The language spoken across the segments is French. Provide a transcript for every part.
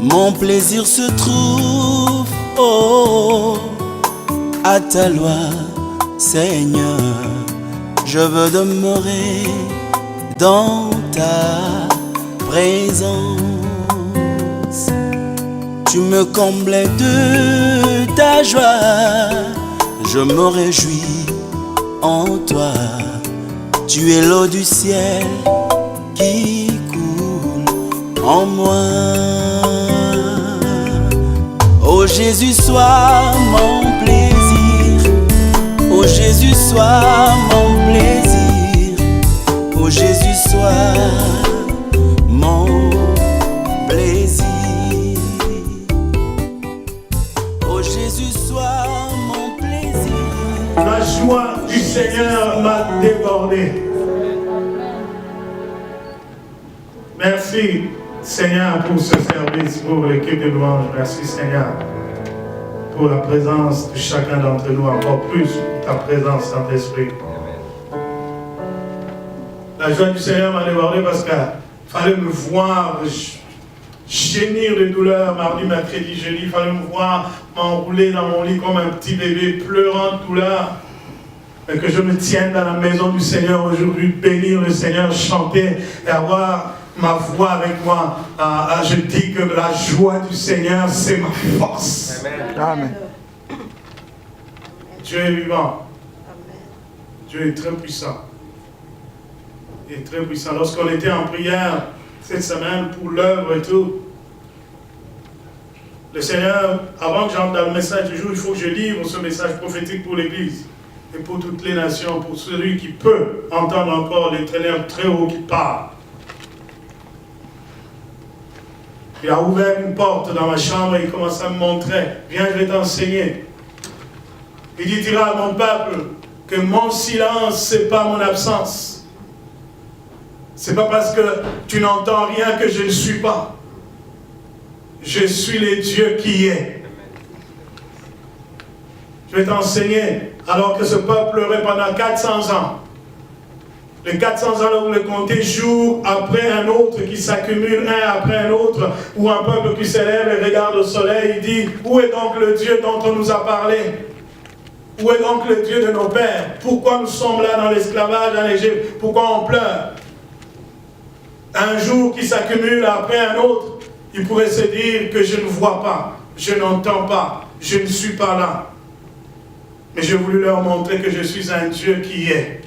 Mon plaisir se trouve, oh, à ta loi, Seigneur. Je veux demeurer dans ta présence. Tu me comblais de ta joie, je me réjouis en toi. Tu es l'eau du ciel qui coule en moi. Oh Jésus, sois mon plaisir. Oh Jésus, sois mon plaisir. Oh Jésus, sois mon plaisir. Oh Jésus, sois mon plaisir. La joie du Seigneur m'a débordé. Merci Seigneur pour ce service, pour l'équipe de louange. Merci Seigneur pour la présence de chacun d'entre nous, encore plus ta présence, Saint-Esprit. La joie du Seigneur m'a débordé parce qu'il fallait me voir gémir de douleur mardi, mercredi, jeudi. Il fallait me voir m'enrouler dans mon lit comme un petit bébé, pleurant de douleur. Et que je me tienne dans la maison du Seigneur aujourd'hui, bénir le Seigneur, chanter et avoir ma voix avec moi. Je dis que la joie du Seigneur, c'est ma force. Amen. Amen. Dieu est vivant. Dieu est très puissant. Il est très puissant. Lorsqu'on était en prière cette semaine pour l'œuvre et tout, le Seigneur, avant que j'entre dans le message du jour, il faut que je livre ce message prophétique pour l'Église et pour toutes les nations, pour celui qui peut entendre encore l'Éternel très haut qui parle. Il a ouvert une porte dans ma chambre et il commence à me montrer. Viens, je vais t'enseigner. Il dit, diras à mon peuple que mon silence, ce n'est pas mon absence. Ce n'est pas parce que tu n'entends rien que je ne suis pas. Je suis le Dieu qui est. Je vais t'enseigner. Alors que ce peuple pleurait pendant 400 ans. Les 400 ans, vous le comptez jour après un autre qui s'accumule un après un autre, ou un peuple qui s'élève et regarde au soleil, il dit, où est donc le Dieu dont on nous a parlé? Où est donc le Dieu de nos pères? Pourquoi nous sommes là dans l'esclavage en Égypte? Pourquoi on pleure? Un jour qui s'accumule après un autre, il pourrait se dire que je ne vois pas, je n'entends pas, je ne suis pas là. Mais j'ai voulu leur montrer que je suis un Dieu qui est.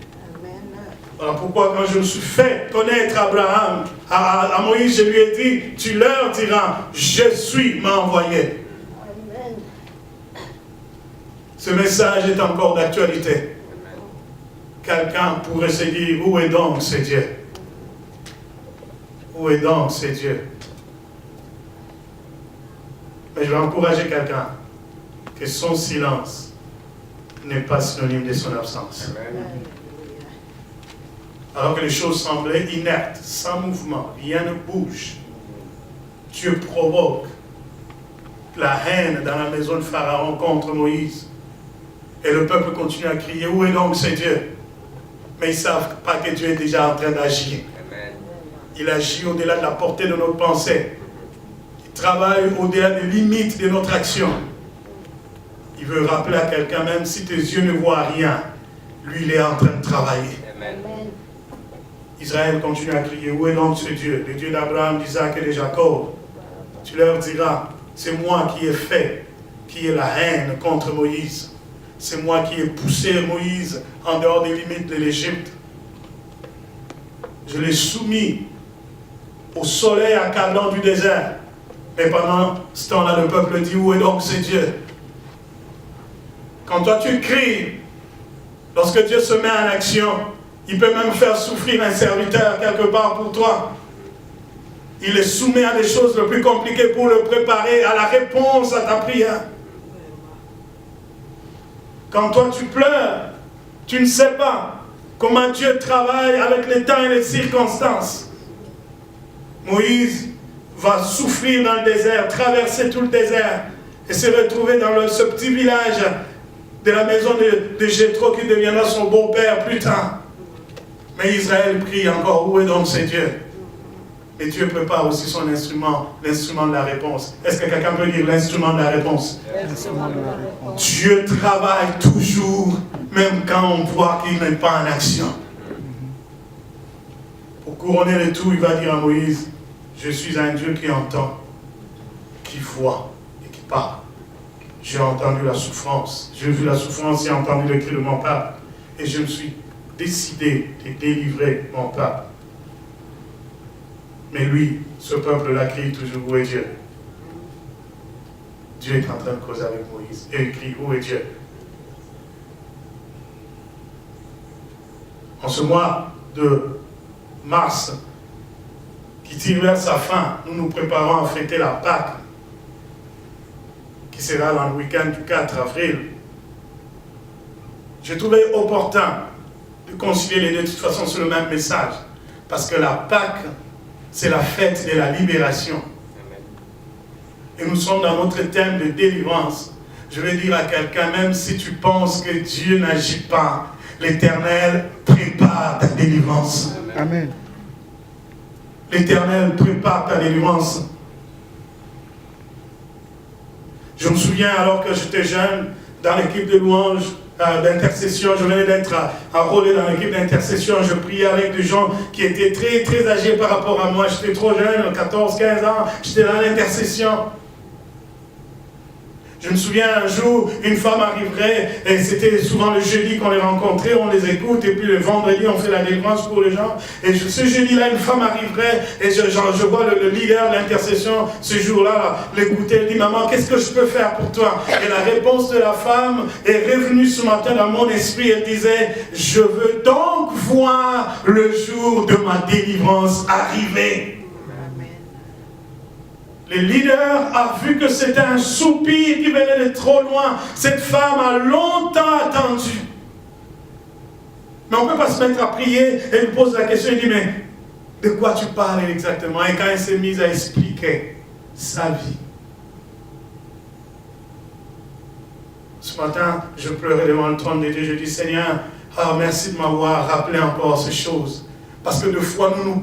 Voilà pourquoi quand je me suis fait connaître Abraham, à Moïse, je lui ai dit, tu leur diras, je suis m'a envoyé. Amen. Ce message est encore d'actualité. Quelqu'un pourrait se dire, où est donc ce Dieu? Où est donc ce Dieu? Mais je vais encourager quelqu'un que son silence n'est pas synonyme de son absence. Amen. Alors que les choses semblaient inertes, sans mouvement, rien ne bouge. Dieu provoque la haine dans la maison de Pharaon contre Moïse. Et le peuple continue à crier, où est donc ce Dieu? Mais ils ne savent pas que Dieu est déjà en train d'agir. Il agit au-delà de la portée de notre pensée. Il travaille au-delà des limites de notre action. Il veut rappeler à quelqu'un, même si tes yeux ne voient rien, lui, il est en train de travailler. Amen. Israël continue à crier, où est donc ce Dieu? Le Dieu d'Abraham, d'Isaac et de Jacob. Tu leur diras, c'est moi qui ai fait, qui ai la haine contre Moïse. C'est moi qui ai poussé Moïse en dehors des limites de l'Égypte. Je l'ai soumis au soleil accablant du désert. Mais pendant ce temps-là, le peuple dit, où est donc ce Dieu? Quand toi tu cries, lorsque Dieu se met en action, il peut même faire souffrir un serviteur quelque part pour toi. Il le soumet à des choses les plus compliquées pour le préparer à la réponse à ta prière. Quand toi tu pleures, tu ne sais pas comment Dieu travaille avec les temps et les circonstances. Moïse va souffrir dans le désert, traverser tout le désert et se retrouver dans ce petit village de la maison de Jéthro qui deviendra son beau-père plus tard. Mais Israël prie encore, où est donc ce Dieu? Mais Dieu prépare aussi son instrument, l'instrument de la réponse. Est-ce que quelqu'un peut dire l'instrument de la réponse? Dieu travaille toujours, même quand on voit qu'il n'est pas en action. Pour couronner le tout, il va dire à Moïse, je suis un Dieu qui entend, qui voit et qui parle. J'ai entendu la souffrance, j'ai vu la souffrance et entendu le cri de mon peuple. Et je me suis décidé de délivrer mon peuple. Mais lui, ce peuple-là crie toujours, où est Dieu? Dieu est en train de causer avec Moïse. Et il crie, où est Dieu? En ce mois de mars, qui tire vers sa fin, nous nous préparons à fêter la Pâque, qui sera dans le week-end du 4 avril. J'ai trouvé opportun de concilier les deux, de toute façon, sur le même message. Parce que la Pâque, c'est la fête de la libération. Et nous sommes dans notre thème de délivrance. Je vais dire à quelqu'un, même si tu penses que Dieu n'agit pas, l'Éternel prépare ta délivrance. Amen. L'Éternel prépare ta délivrance. Je me souviens alors que j'étais jeune, dans l'équipe de louange, d'intercession, je venais d'être enrôlé dans l'équipe d'intercession, je priais avec des gens qui étaient très, très âgés par rapport à moi. J'étais trop jeune, 14, 15 ans, j'étais dans l'intercession. Je me souviens un jour, une femme arriverait, et c'était souvent le jeudi qu'on les rencontrait, on les écoute, et puis le vendredi, on fait la délivrance pour les gens. Et ce jeudi-là, une femme arriverait, et je vois le leader de l'intercession, ce jour-là, l'écouter, elle dit, maman, qu'est-ce que je peux faire pour toi? Et la réponse de la femme est revenue ce matin dans mon esprit, elle disait, je veux donc voir le jour de ma délivrance arriver. Le leader a vu que c'était un soupir qui venait de trop loin. Cette femme a longtemps attendu. Mais on ne peut pas se mettre à prier et lui pose la question, il dit, mais de quoi tu parles exactement? Et quand elle s'est mise à expliquer sa vie. Ce matin, je pleurais devant le trône de Dieu. Je dis, Seigneur, merci de m'avoir rappelé encore ces choses. Parce que des fois, nous nous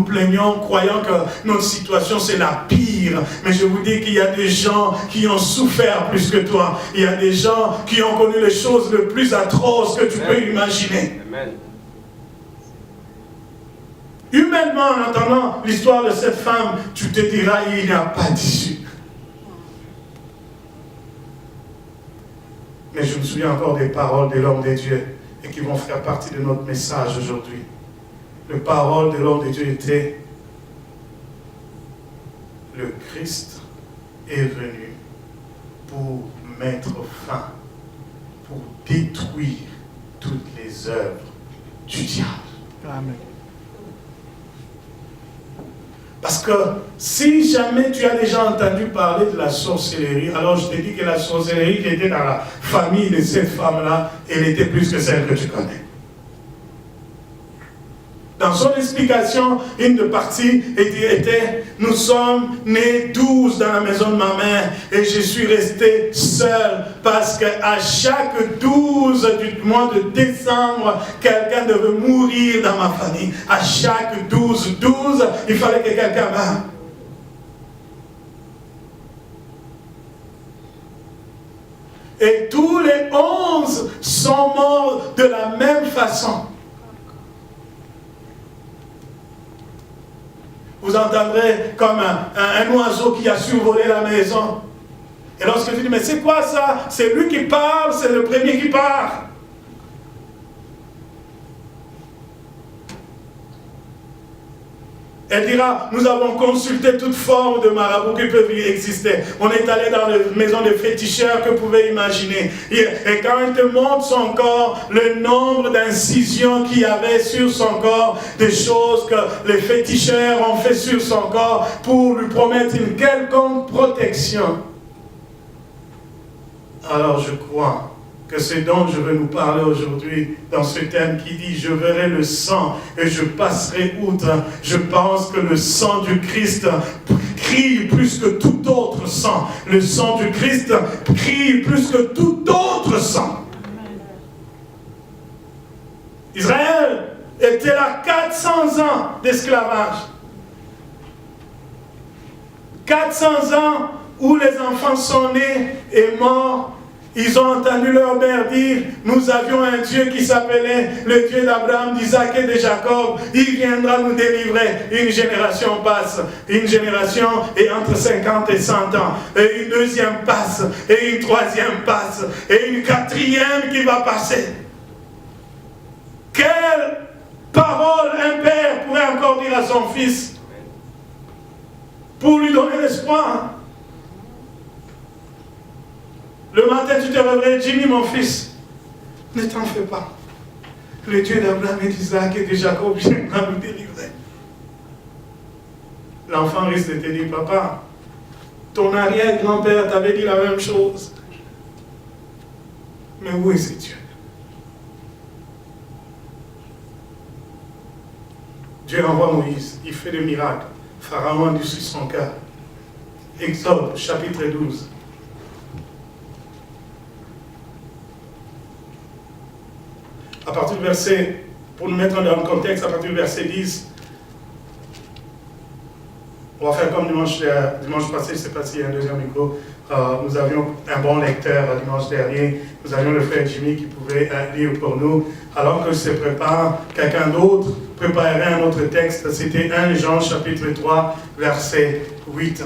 plaignons, croyant que notre situation, c'est la pire. Mais je vous dis qu'il y a des gens qui ont souffert plus que toi. Il y a des gens qui ont connu les choses les plus atroces que tu peux imaginer. Amen. Humainement, en entendant l'histoire de cette femme, tu te diras, il n'y a pas d'issue. Mais je me souviens encore des paroles de l'homme de Dieu et qui vont faire partie de notre message aujourd'hui. Les paroles de l'homme de Dieu étaient: le Christ est venu pour mettre fin, pour détruire toutes les œuvres du diable. Amen. Parce que si jamais tu as déjà entendu parler de la sorcellerie, alors je te dis que la sorcellerie qui était dans la famille de cette femme-là, elle était plus que celle que tu connais. Dans son explication, une de parties était: nous sommes nés 12 dans la maison de ma mère et je suis resté seul parce qu'à chaque 12 du mois de décembre, quelqu'un devait mourir dans ma famille. À chaque 12, il fallait que quelqu'un meure. Et tous les 11 sont morts de la même façon. Vous entendrez comme un oiseau qui a survolé la maison. Et lorsque tu dis, mais c'est quoi ça? C'est lui qui parle, c'est le premier qui part. Elle dira, nous avons consulté toute forme de marabout qui peuvent exister. On est allé dans les maisons de féticheurs que vous pouvez imaginer. Et quand elle te montre son corps, le nombre d'incisions qu'il y avait sur son corps, des choses que les féticheurs ont fait sur son corps pour lui promettre une quelconque protection. Alors je crois que c'est dont je vais nous parler aujourd'hui dans ce thème qui dit: je verrai le sang et je passerai outre. Je pense que le sang du Christ crie plus que tout autre sang. Le sang du Christ crie plus que tout autre sang. Israël était là 400 ans d'esclavage. 400 ans où les enfants sont nés et morts. Ils ont entendu leur mère dire, nous avions un Dieu qui s'appelait le Dieu d'Abraham, d'Isaac et de Jacob. Il viendra nous délivrer. Une génération passe. Une génération est entre 50 et 100 ans. Et une deuxième passe. Et une troisième passe. Et une quatrième qui va passer. Quelle parole un père pourrait encore dire à son fils pour lui donner l'espoir? Le matin, tu te réveilles, Jimmy, mon fils, ne t'en fais pas. Le Dieu d'Abraham et d'Isaac et de Jacob viendra nous délivrer. L'enfant risque de te dire, papa, ton arrière-grand-père t'avait dit la même chose. Mais où est ce Dieu? Dieu envoie Moïse, il fait des miracles. Pharaon endurcit son cœur. Exode, chapitre 12. À partir du verset, pour nous mettre dans le contexte, à partir du verset 10, on va faire comme dimanche passé, je ne sais pas s'il y a un deuxième micro, nous avions un bon lecteur dimanche dernier, nous avions le frère Jimmy qui pouvait lire pour nous, alors que se prépare, quelqu'un d'autre préparerait un autre texte, c'était 1 Jean chapitre 3, verset 8.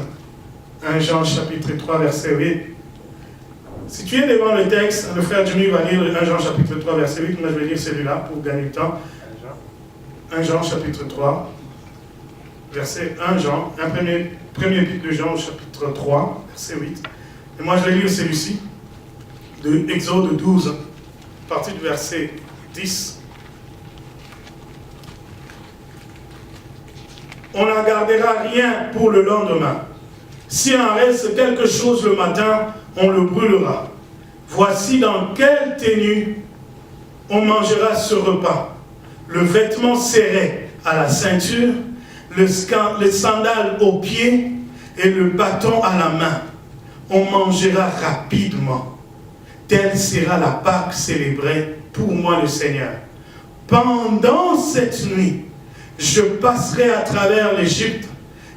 1 Jean chapitre 3, verset 8. Si tu es devant le texte, le frère Jimmy va lire 1 Jean chapitre 3, verset 8. Moi, je vais lire celui-là pour gagner du temps. 1 Jean chapitre 3, verset 1 Jean, premier épître de Jean chapitre 3, verset 8. Et moi, je vais lire celui-ci, de Exode 12, à partir du verset 10. On n'en gardera rien pour le lendemain. Si en reste quelque chose le matin, on le brûlera. Voici dans quelle tenue on mangera ce repas. Le vêtement serré à la ceinture, le sandal aux pieds et le bâton à la main. On mangera rapidement. Telle sera la Pâque célébrée pour moi le Seigneur. Pendant cette nuit, je passerai à travers l'Égypte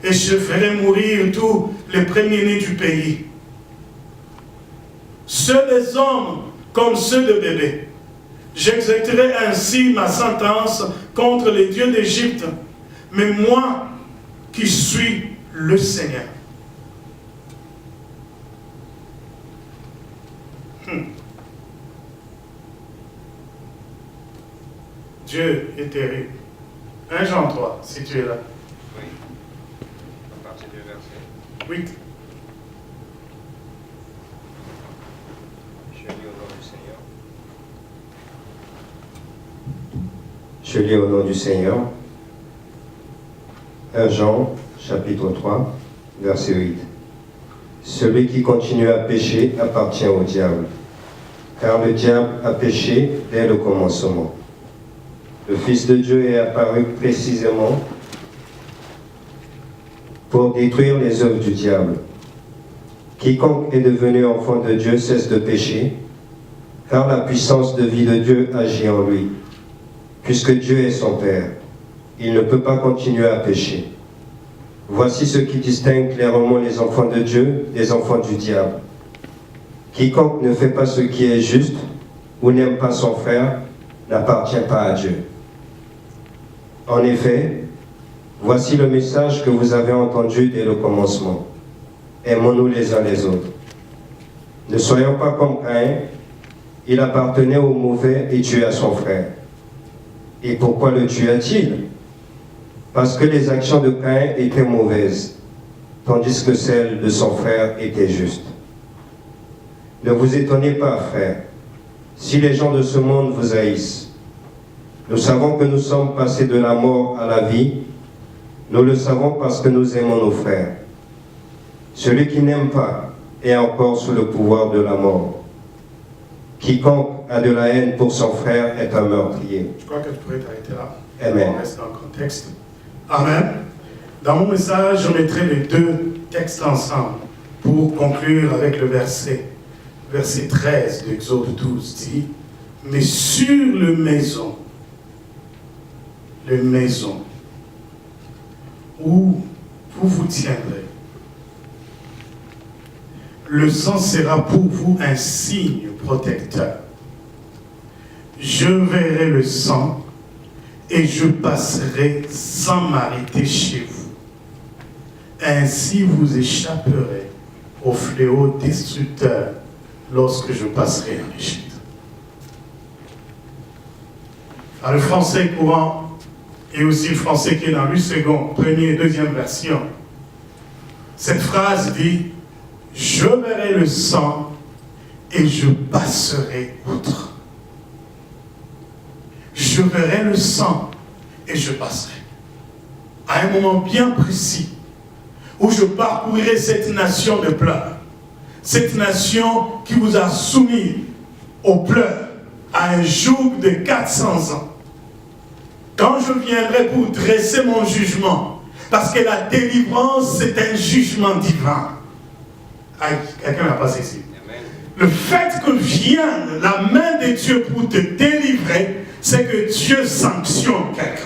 et je ferai mourir tous les premiers-nés du pays. Ceux des hommes comme ceux de bébés. J'exécuterai ainsi ma sentence contre les dieux d'Égypte, mais moi qui suis le Seigneur. Dieu est terrible. 1 Jean 3, si tu es là. Oui. À partir du verset 8. Je lis au nom du Seigneur. Je lis au nom du Seigneur. 1 Jean, chapitre 3, verset 8. Celui qui continue à pécher appartient au diable, car le diable a péché dès le commencement. Le Fils de Dieu est apparu précisément pour détruire les œuvres du diable. Quiconque est devenu enfant de Dieu cesse de pécher, car la puissance de vie de Dieu agit en lui. Puisque Dieu est son Père, il ne peut pas continuer à pécher. Voici ce qui distingue clairement les enfants de Dieu des enfants du diable. Quiconque ne fait pas ce qui est juste ou n'aime pas son frère n'appartient pas à Dieu. En effet, voici le message que vous avez entendu dès le commencement. Aimons-nous les uns les autres. Ne soyons pas comme Caïn, il appartenait au mauvais et tua son frère. Et pourquoi le tua-t-il? Parce que les actions de Caïn étaient mauvaises, tandis que celles de son frère étaient justes. Ne vous étonnez pas, frères, si les gens de ce monde vous haïssent. Nous savons que nous sommes passés de la mort à la vie. Nous le savons parce que nous aimons nos frères. Celui qui n'aime pas est encore sous le pouvoir de la mort. Quiconque a de la haine pour son frère est un meurtrier. Je crois que je pourrais t'arrêter là. Amen. On reste dans le contexte. Amen. Dans mon message, je mettrai les deux textes ensemble pour conclure avec le verset. Verset 13 de Exode 12 dit « Mais sur le maison, les maisons où vous vous tiendrez. Le sang sera pour vous un signe protecteur. Je verrai le sang et je passerai sans m'arrêter chez vous. Ainsi vous échapperez au fléau destructeur lorsque je passerai en Égypte. Dans le français courant et aussi le français qui est dans l'U-second, première et deuxième version, cette phrase dit « Je verrai le sang et je passerai outre. » Je verrai le sang et je passerai. À un moment bien précis, où je parcourirai cette nation de pleurs, cette nation qui vous a soumis aux pleurs, à un joug de 400 ans. Quand je viendrai pour dresser mon jugement, parce que la délivrance, c'est un jugement divin. Aïe, quelqu'un n'a pas saisi. Le fait que vienne la main de Dieu pour te délivrer, c'est que Dieu sanctionne quelqu'un.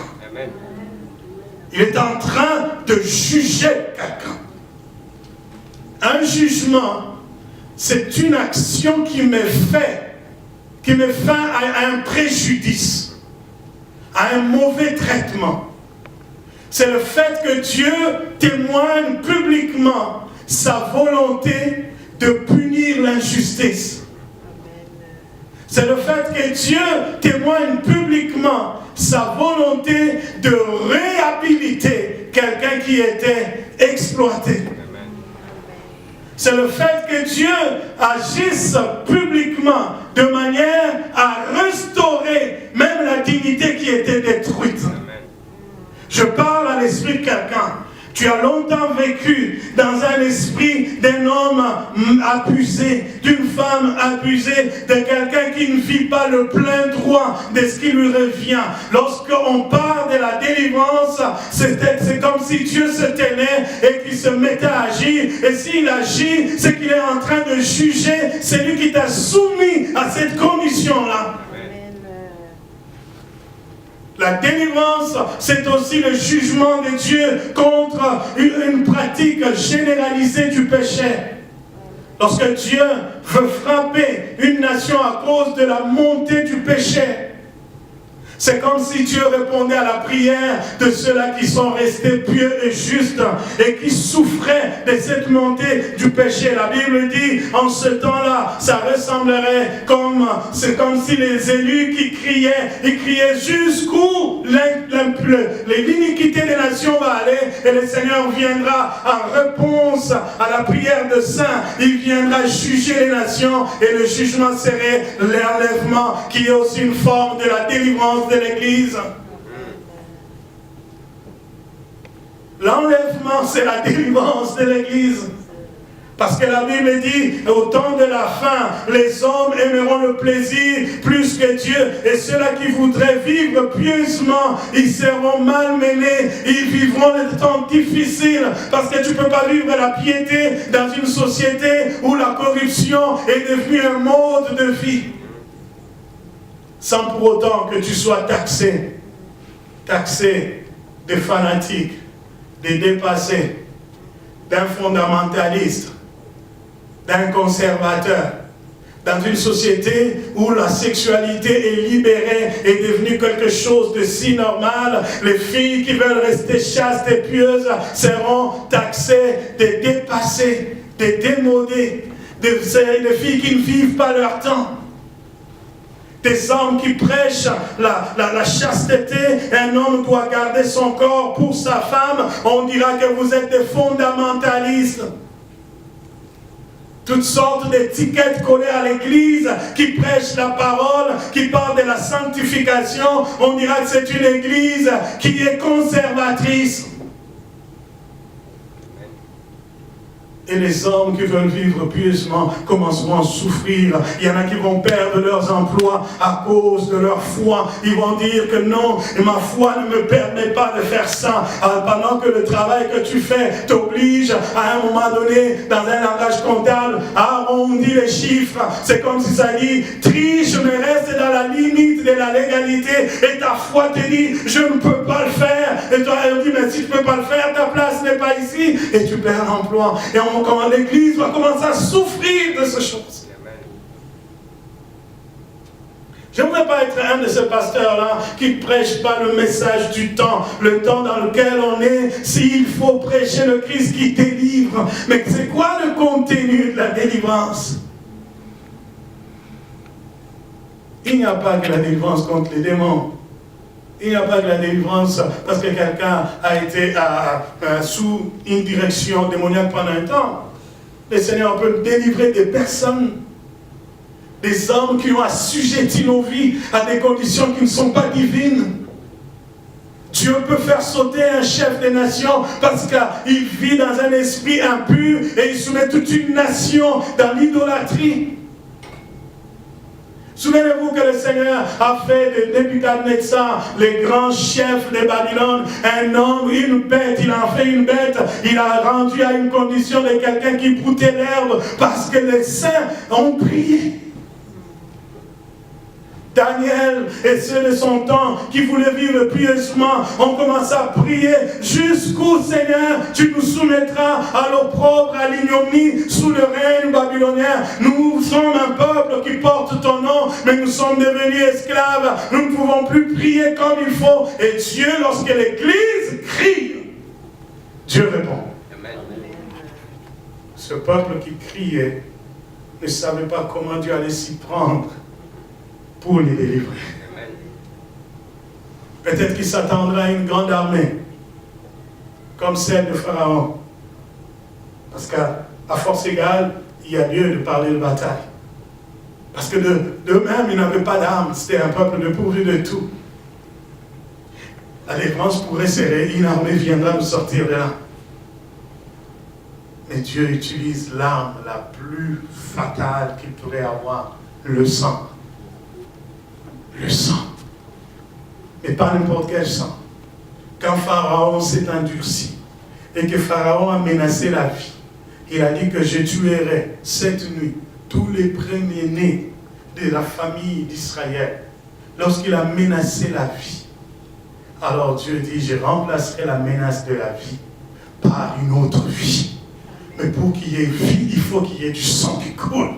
Il est en train de juger quelqu'un. Un jugement, c'est une action qui met fin à un préjudice, à un mauvais traitement. C'est le fait que Dieu témoigne publiquement sa volonté de punir l'injustice. C'est le fait que Dieu témoigne publiquement sa volonté de réhabiliter quelqu'un qui était exploité. C'est le fait que Dieu agisse publiquement de manière à restaurer même la dignité qui était détruite. Je parle à l'esprit de quelqu'un. Tu as longtemps vécu dans un esprit d'un homme abusé, d'une femme abusée, de quelqu'un qui ne vit pas le plein droit de ce qui lui revient. Lorsqu'on parle de la délivrance, c'est comme si Dieu se tenait et qu'il se mettait à agir. Et s'il agit, c'est qu'il est en train de juger celui qui t'a soumis à cette condition-là. La délivrance, c'est aussi le jugement de Dieu contre une pratique généralisée du péché. Lorsque Dieu veut frapper une nation à cause de la montée du péché, c'est comme si Dieu répondait à la prière de ceux-là qui sont restés pieux et justes et qui souffraient de cette montée du péché. La Bible dit, en ce temps-là, ça ressemblerait c'est comme si les élus qui criaient, ils criaient jusqu'où l'iniquité des nations va aller, et le Seigneur viendra en réponse à la prière de saints. Il viendra juger les nations et le jugement serait l'enlèvement, qui est aussi une forme de la délivrance de l'Église. L'enlèvement, c'est la délivrance de l'Église. Parce que la Bible dit, au temps de la fin, les hommes aimeront le plaisir plus que Dieu. Et ceux-là qui voudraient vivre pieusement, ils seront malmenés. Ils vivront des temps difficiles. Parce que tu ne peux pas vivre la piété dans une société où la corruption est devenue un mode de vie. Sans pour autant que tu sois taxé des fanatiques, des dépassés, d'un fondamentaliste, d'un conservateur, dans une société où la sexualité est libérée, est devenue quelque chose de si normal. Les filles qui veulent rester chastes et pieuses seront taxées de dépassés, de démodés, des filles qui ne vivent pas leur temps. Des hommes qui prêchent la chasteté. Un homme doit garder son corps pour sa femme. On dira que vous êtes des fondamentalistes. Toutes sortes d'étiquettes collées à l'église qui prêchent la parole, qui parlent de la sanctification. On dira que c'est une église qui est conservatrice. Et les hommes qui veulent vivre pieusement commenceront à souffrir. Il y en a qui vont perdre leurs emplois à cause de leur foi. Ils vont dire que non, ma foi ne me permet pas de faire ça. Alors, pendant que le travail que tu fais t'oblige à un moment donné, dans un langage comptable, à arrondir les chiffres. C'est comme si ça dit, triche mais reste dans la limite de la légalité. Et ta foi te dit, je ne peux pas le faire. Et toi, elle dit, mais si tu ne peux pas le faire, ta place n'est pas ici. Et tu perds l'emploi. Et comment l'Église va commencer à souffrir de ces choses. Je ne voudrais pas être un de ces pasteurs-là qui ne prêche pas le message du temps, le temps dans lequel on est, s'il faut prêcher le Christ qui délivre. Mais c'est quoi le contenu de la délivrance? Il n'y a pas que la délivrance contre les démons. Il n'y a pas que la délivrance parce que quelqu'un a été sous une direction démoniaque pendant un temps. Le Seigneur peut délivrer des personnes, des hommes qui ont assujetti nos vies à des conditions qui ne sont pas divines. Dieu peut faire sauter un chef des nations parce qu'il vit dans un esprit impur et il soumet toute une nation dans l'idolâtrie. Souvenez-vous que le Seigneur a fait de Nebuchadnezzar, les grands chefs de Babylone, un homme, une bête. Il a fait une bête. Il a rendu à une condition de quelqu'un qui broutait l'herbe parce que les saints ont prié. Daniel et ceux de son temps qui voulaient vivre pieusement ont commencé à prier jusqu'où, Seigneur, tu nous soumettras à l'opprobre, à l'ignominie sous le règne babylonien. Nous sommes un peuple qui porte ton nom, mais nous sommes devenus esclaves. Nous ne pouvons plus prier comme il faut. Et Dieu, lorsque l'Église crie, Dieu répond. Amen. Ce peuple qui criait ne savait pas comment Dieu allait s'y prendre pour les délivrer. Peut-être qu'il s'attendra à une grande armée, comme celle de Pharaon. Parce qu'à force égale, il y a lieu de parler de bataille. Parce que d'eux-mêmes, ils n'avaient pas d'armes. C'était un peuple dépourvu de tout. La défense pourrait serrer, une armée viendra nous sortir de là. Mais Dieu utilise l'arme la plus fatale qu'il pourrait avoir, le sang. Le sang. Mais pas n'importe quel sang. Quand Pharaon s'est endurci et que Pharaon a menacé la vie, il a dit que je tuerai cette nuit tous les premiers-nés de la famille d'Israël. Lorsqu'il a menacé la vie, alors Dieu dit, je remplacerai la menace de la vie par une autre vie. Mais pour qu'il y ait vie, il faut qu'il y ait du sang qui coule.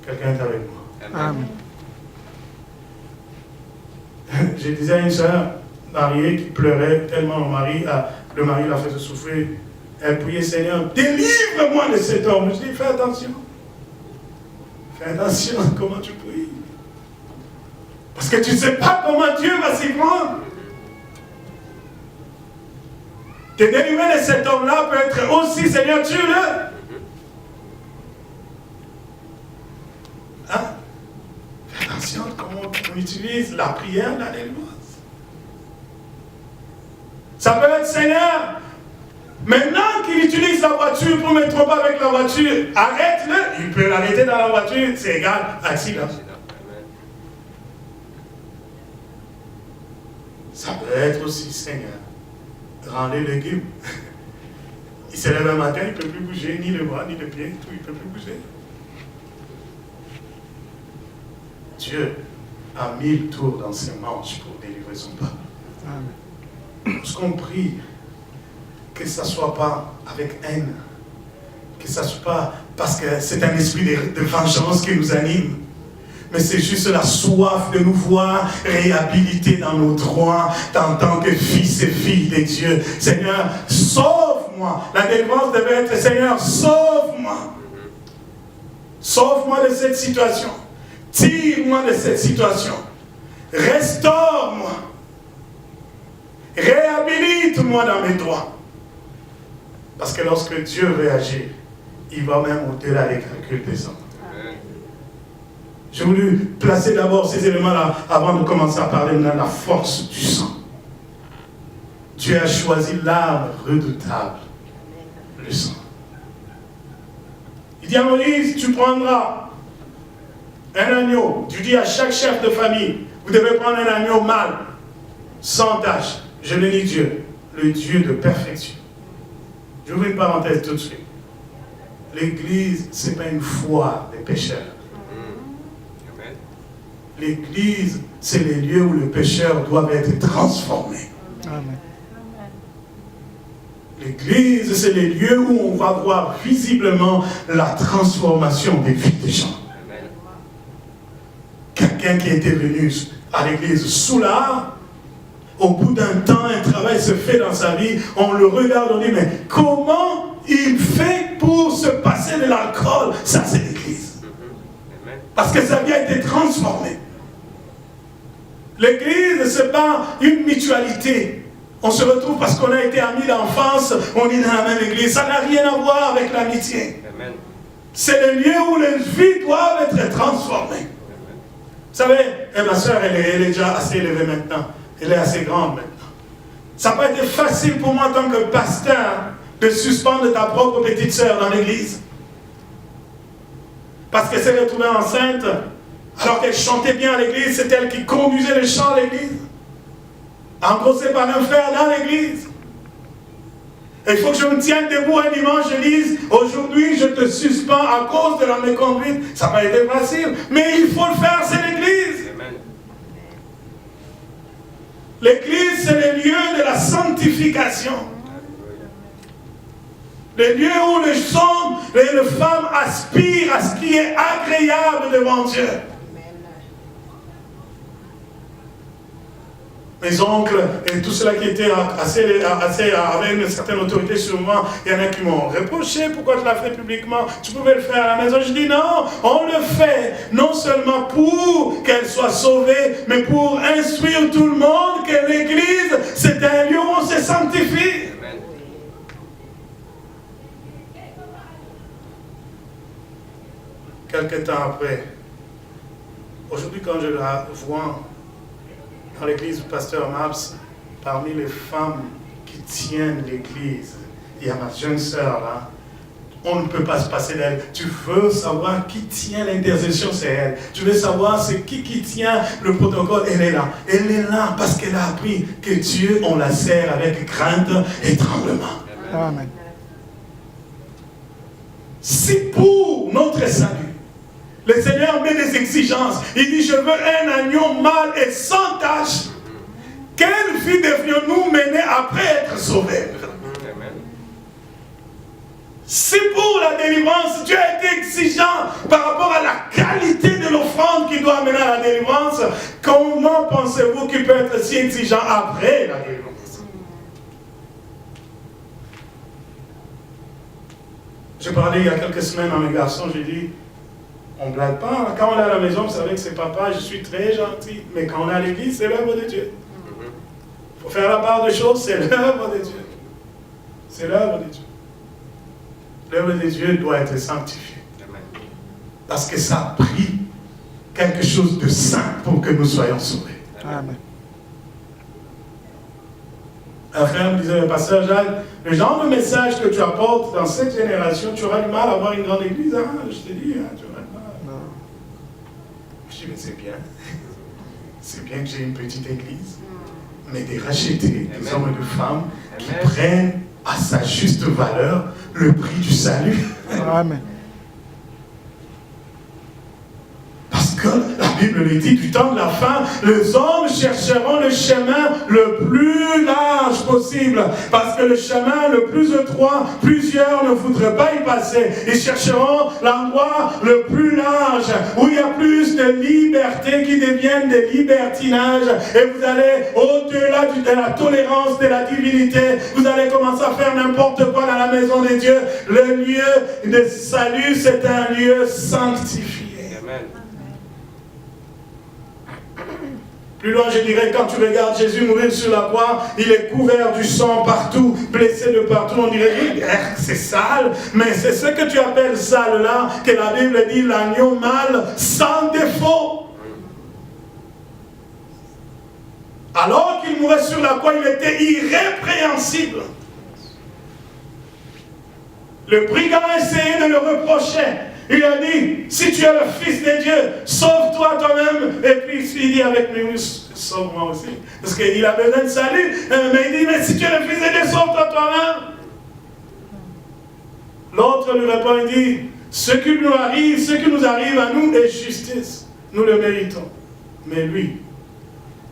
Quelqu'un est avec moi. Amen. Je disais à une soeur mariée qui pleurait tellement le mari l'a fait souffrir. Elle priait, Seigneur, délivre-moi de cet homme. Je dis, fais attention. Fais attention à comment tu pries. Parce que tu ne sais pas comment Dieu va s'y prendre. Te délivrer de cet homme-là peut être aussi, Seigneur, tue-le. Hein? Fais attention à comment on utilise la prière, la délivrance. Ça peut être, Seigneur, maintenant qu'il utilise la voiture pour ne me tromper avec la voiture, arrête-le. Il peut l'arrêter dans la voiture, c'est égal, accident. Ça peut être aussi, Seigneur, rends-les légumes. Il se lève un matin, il ne peut plus bouger, ni le bras, ni le pied, tout, il ne peut plus bouger. Dieu a 1000 tours dans ses manches pour délivrer son peuple. Lorsqu'on prie, que ça ne soit pas avec haine, que ça ne soit pas parce que c'est un esprit de vengeance qui nous anime, mais c'est juste la soif de nous voir réhabilités dans nos droits en tant que fils et filles de Dieu. Seigneur, sauve-moi. La délivrance devait être, Seigneur, sauve-moi. Sauve-moi de cette situation. Tire-moi de cette situation. Restaure-moi. Réhabilite-moi dans mes droits. Parce que lorsque Dieu veut agir, il va même au-delà des calculs des hommes. J'ai voulu placer d'abord ces éléments-là avant de commencer à parler de la force du sang. Dieu a choisi l'arme redoutable, le sang. Il dit à Moïse, tu prendras un agneau. Tu dis à chaque chef de famille, vous devez prendre un agneau mâle, sans tache. Je le dis Dieu, le Dieu de perfection. J'ouvre une parenthèse tout de suite. L'église, ce n'est pas une foire des pécheurs. L'église, c'est les lieux où les pécheurs doivent être transformés. Amen. L'église, c'est les lieux où on va voir visiblement la transformation des vies des gens. Quelqu'un qui était venu à l'église sous l'art, au bout d'un temps, un travail se fait dans sa vie, on le regarde, on dit, mais comment il fait pour se passer de l'alcool? Ça, c'est l'église. Parce que sa vie a été transformée. L'église, ce n'est pas une mutualité. On se retrouve parce qu'on a été amis d'enfance, on est dans la même église. Ça n'a rien à voir avec l'amitié. C'est le lieu où les vies doivent être transformées. Vous savez, ma soeur, elle est déjà assez élevée maintenant. Elle est assez grande maintenant. Ça n'a pas été facile pour moi en tant que pasteur de suspendre ta propre petite soeur dans l'église. Parce qu'elle s'est retrouvée enceinte, alors qu'elle chantait bien à l'église, c'est elle qui conduisait le chant à l'église. Engrossée par un frère dans l'église. Et il faut que je me tienne debout un dimanche, je dise, aujourd'hui je te suspends à cause de la méconduite. Ça n'a pas été facile, mais il faut le faire, c'est l'église. L'église, c'est le lieu de la sanctification. Le lieu où les hommes et les femmes aspirent à ce qui est agréable devant Dieu. Mes oncles et tout cela qui était avec une certaine autorité sur moi, il y en a qui m'ont reproché, pourquoi tu l'as fait publiquement? Tu pouvais le faire à la maison. Je dis non, on le fait non seulement pour qu'elle soit sauvée, mais pour instruire tout le monde que l'église, c'est un lieu où on se sanctifie. Quelques temps après, aujourd'hui quand je la vois dans l'église du pasteur Maps, parmi les femmes qui tiennent l'église, il y a ma jeune sœur là, on ne peut pas se passer d'elle. Tu veux savoir qui tient l'intercession, c'est elle. Tu veux savoir c'est qui tient le protocole, elle est là. Elle est là parce qu'elle a appris que Dieu, on la sert avec crainte et tremblement. Amen. Si pour notre salut, le Seigneur met des exigences. Il dit, je veux un agneau mâle et sans tache. Quelle vie devrions-nous mener après être sauvés? Si pour la délivrance, Dieu a été exigeant par rapport à la qualité de l'offrande qu'il doit amener à la délivrance, comment pensez-vous qu'il peut être si exigeant après la délivrance? J'ai parlé il y a quelques semaines à mes garçons, j'ai dit, on ne blague pas. Quand on est à la maison, vous savez que c'est papa, je suis très gentil. Mais quand on est à l'église, c'est l'œuvre de Dieu. Il faut faire la part des choses, c'est l'œuvre de Dieu. C'est l'œuvre de Dieu. L'œuvre de Dieu doit être sanctifiée. Parce que ça a pris quelque chose de saint pour que nous soyons sauvés. Amen. Un frère me disait, mais pasteur Jacques, le genre de message que tu apportes dans cette génération, tu auras du mal à avoir une grande église. Hein? Je te dis, hein, tu auras du mal. Non. Je dis, mais c'est bien. C'est bien que j'ai une petite église. Mais des rachetés, des hommes et de femmes qui prennent à sa juste valeur le prix du salut. Amen. Parce que la Bible le dit, du temps de la fin, les hommes chercheront le chemin le plus large possible. Parce que le chemin le plus étroit, plusieurs ne voudraient pas y passer. Ils chercheront l'endroit le plus large, où il y a plus de liberté qui deviennent des libertinages. Et vous allez, au-delà de la tolérance de la divinité, vous allez commencer à faire n'importe quoi dans la maison de Dieu. Le lieu de salut, c'est un lieu sanctifié. Amen. Plus loin, je dirais, quand tu regardes Jésus mourir sur la croix, il est couvert du sang partout, blessé de partout. On dirait, c'est sale, mais c'est ce que tu appelles sale là, que la Bible dit l'agneau mâle sans défaut. Alors qu'il mourait sur la croix, il était irrépréhensible. Le brigand a essayé de le reprocher. Il a dit, si tu es le Fils de Dieu, sauve-toi toi-même. Et puis il dit avec lui, sauve-moi aussi. Parce qu'il a besoin de salut. Mais il dit, mais si tu es le Fils de Dieu, sauve-toi toi-même. L'autre lui répond, il dit, ce qui nous arrive à nous est justice. Nous le méritons. Mais lui,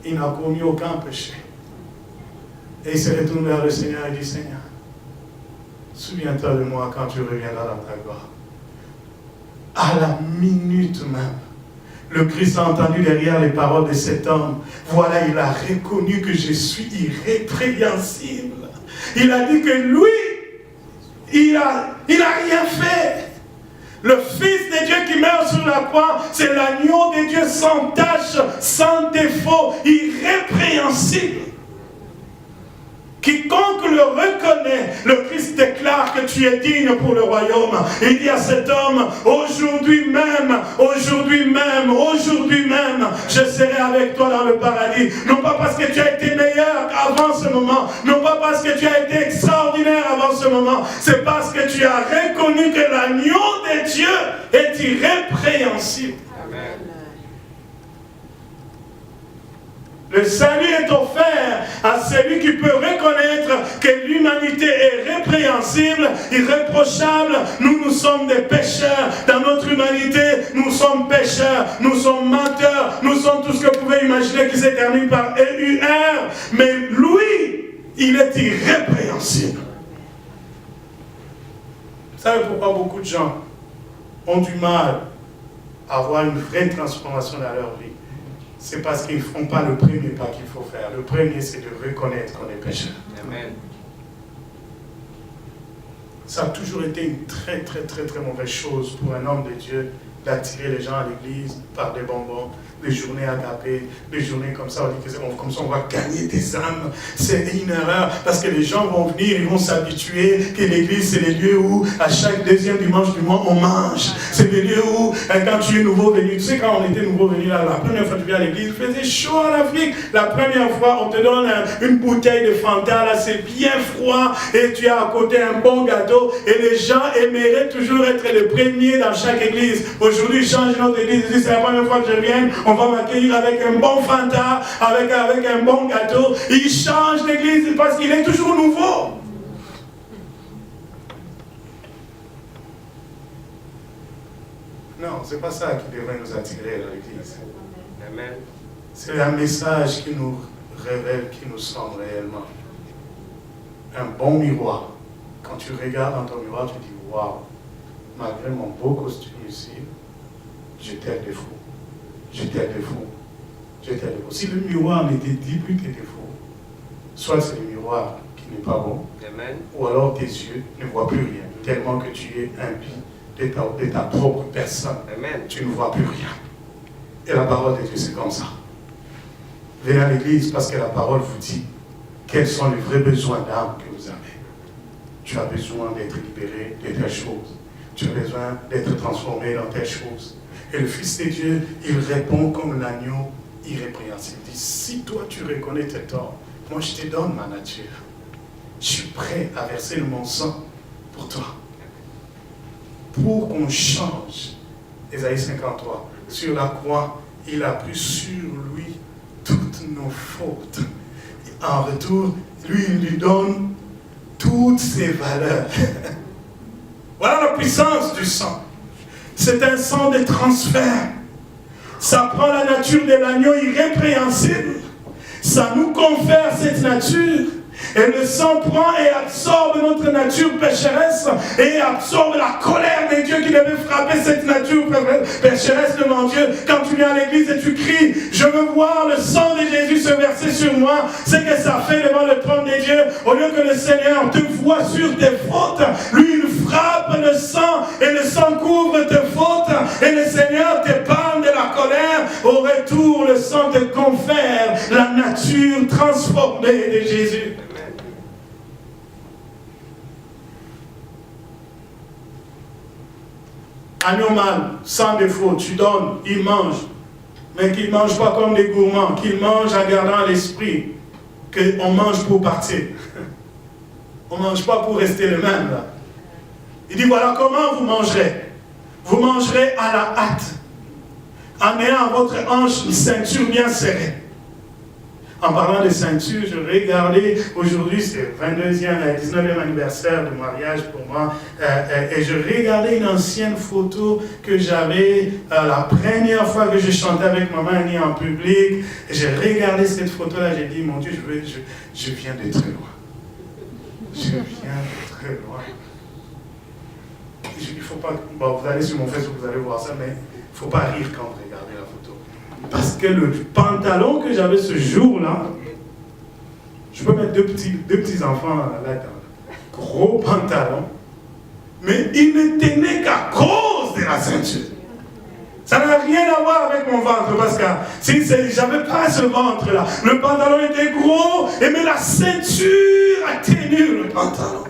il n'a commis aucun péché. Et il se retourne vers le Seigneur et dit, Seigneur, souviens-toi de moi quand tu reviendras dans ta gloire. À la minute même, le Christ a entendu derrière les paroles de cet homme. Voilà, il a reconnu que je suis irrépréhensible. Il a dit que lui, il a rien fait. Le Fils de Dieu qui meurt sur la croix, c'est l'agneau de Dieu sans tache, sans défaut, irrépréhensible. Quiconque le reconnaît, le Christ déclare que tu es digne pour le royaume. Il dit à cet homme, aujourd'hui même, je serai avec toi dans le paradis. Non pas parce que tu as été meilleur avant ce moment, non pas parce que tu as été extraordinaire avant ce moment, c'est parce que tu as reconnu que l'agneau de Dieu est irrépréhensible. Amen. Le salut est offert à celui qui peut reconnaître que l'humanité est répréhensible, irréprochable. Nous sommes des pécheurs. Dans notre humanité, nous sommes pécheurs, nous sommes menteurs, nous sommes tout ce que vous pouvez imaginer qui se termine par EUR. Mais lui, il est irrépréhensible. Vous savez pourquoi beaucoup de gens ont du mal à avoir une vraie transformation dans leur vie? C'est parce qu'ils ne font pas le premier pas qu'il faut faire. Le premier, c'est de reconnaître qu'on est pécheur. Amen. Ça a toujours été une très mauvaise chose pour un homme de Dieu d'attirer les gens à l'église par des bonbons, des journées agapées, des journées comme ça, on dit que comme ça on va gagner des âmes. C'est une erreur, parce que les gens vont venir, ils vont s'habituer que l'église c'est les lieux où à chaque deuxième dimanche du mois on mange. C'est les lieux où quand tu es nouveau venu, tu sais quand on était nouveau venu là, la première fois que tu viens à l'église, il faisait chaud en Afrique. La première fois on te donne une bouteille de Fanta, là c'est bien froid et tu as à côté un bon gâteau et les gens aimeraient toujours être les premiers dans chaque église. Aujourd'hui, ils changent notre église, ils disent c'est la première fois que je viens, on va m'accueillir avec un bon Fanta, avec un bon gâteau. Ils changent l'église parce qu'il est toujours nouveau. Non, c'est pas ça qui devrait nous attirer dans l'église. Amen. C'est un message qui nous révèle qui nous sommes réellement. Un bon miroir. Quand tu regardes dans ton miroir, tu dis waouh, malgré mon beau costume ici, j'ai tel défaut. J'ai tel défaut. J'ai tel défaut. Si le miroir n'était dit plus tes défauts, soit c'est le miroir qui n'est pas bon, Amen. Ou alors tes yeux ne voient plus rien, tellement que tu es impie de ta propre personne. Amen. Tu ne vois plus rien. Et la parole de Dieu, c'est comme ça. Venez à l'église parce que la parole vous dit quels sont les vrais besoins d'âme que vous avez. Tu as besoin d'être libéré de telles choses. Tu as besoin d'être transformé dans telles choses. Et le Fils de Dieu, il répond comme l'agneau irrépréhensible. Il dit, si toi tu reconnais tes torts, moi je te donne ma nature. Je suis prêt à verser mon sang pour toi. Pour qu'on change. Ésaïe 53. Sur la croix, il a pris sur lui toutes nos fautes. Et en retour, lui, il lui donne toutes ses valeurs. Voilà la puissance du sang. C'est un sang de transfert. Ça prend la nature de l'agneau irrépréhensible. Ça nous confère cette nature. Et le sang prend et absorbe notre nature pécheresse et absorbe la colère de Dieu qui devait frapper cette nature pécheresse devant Dieu. Quand tu viens à l'église et tu cries, je veux voir le sang de Jésus se verser sur moi, c'est que ça fait devant le trône de Dieu. Au lieu que le Seigneur te voie sur tes fautes, lui il frappe le sang et le sang couvre tes fautes et le Seigneur t'épargne de la colère. Au retour, le sang te confère la nature transformée de Jésus. Agneau mâle, sans défaut, tu donnes, il mange. mais qu'ils ne mangent pas comme des gourmands, qu'ils mangent en gardant à l'esprit qu'on mange pour partir. On ne mange pas pour rester le même là. Il dit voilà comment vous mangerez. Vous mangerez à la hâte, en ayant à votre hanche une ceinture bien serrée. En parlant de ceinture, je regardais, aujourd'hui c'est le 19e anniversaire de mariage pour moi, et je regardais une ancienne photo que j'avais la première fois que je chantais avec maman Annie en public. Et j'ai regardé cette photo-là, j'ai dit, mon Dieu, je viens de très loin. Je viens de très loin. Il ne faut pas, bon, vous allez sur mon Facebook, vous allez voir ça, mais il ne faut pas rire quand vous regardez la photo. Parce que le pantalon que j'avais ce jour-là, je peux mettre deux petits enfants là-dedans. Gros pantalon, mais il ne tenait qu'à cause de la ceinture. Ça n'a rien à voir avec mon ventre, parce que si j'avais pas ce ventre-là, le pantalon était gros, mais la ceinture a tenu le pantalon.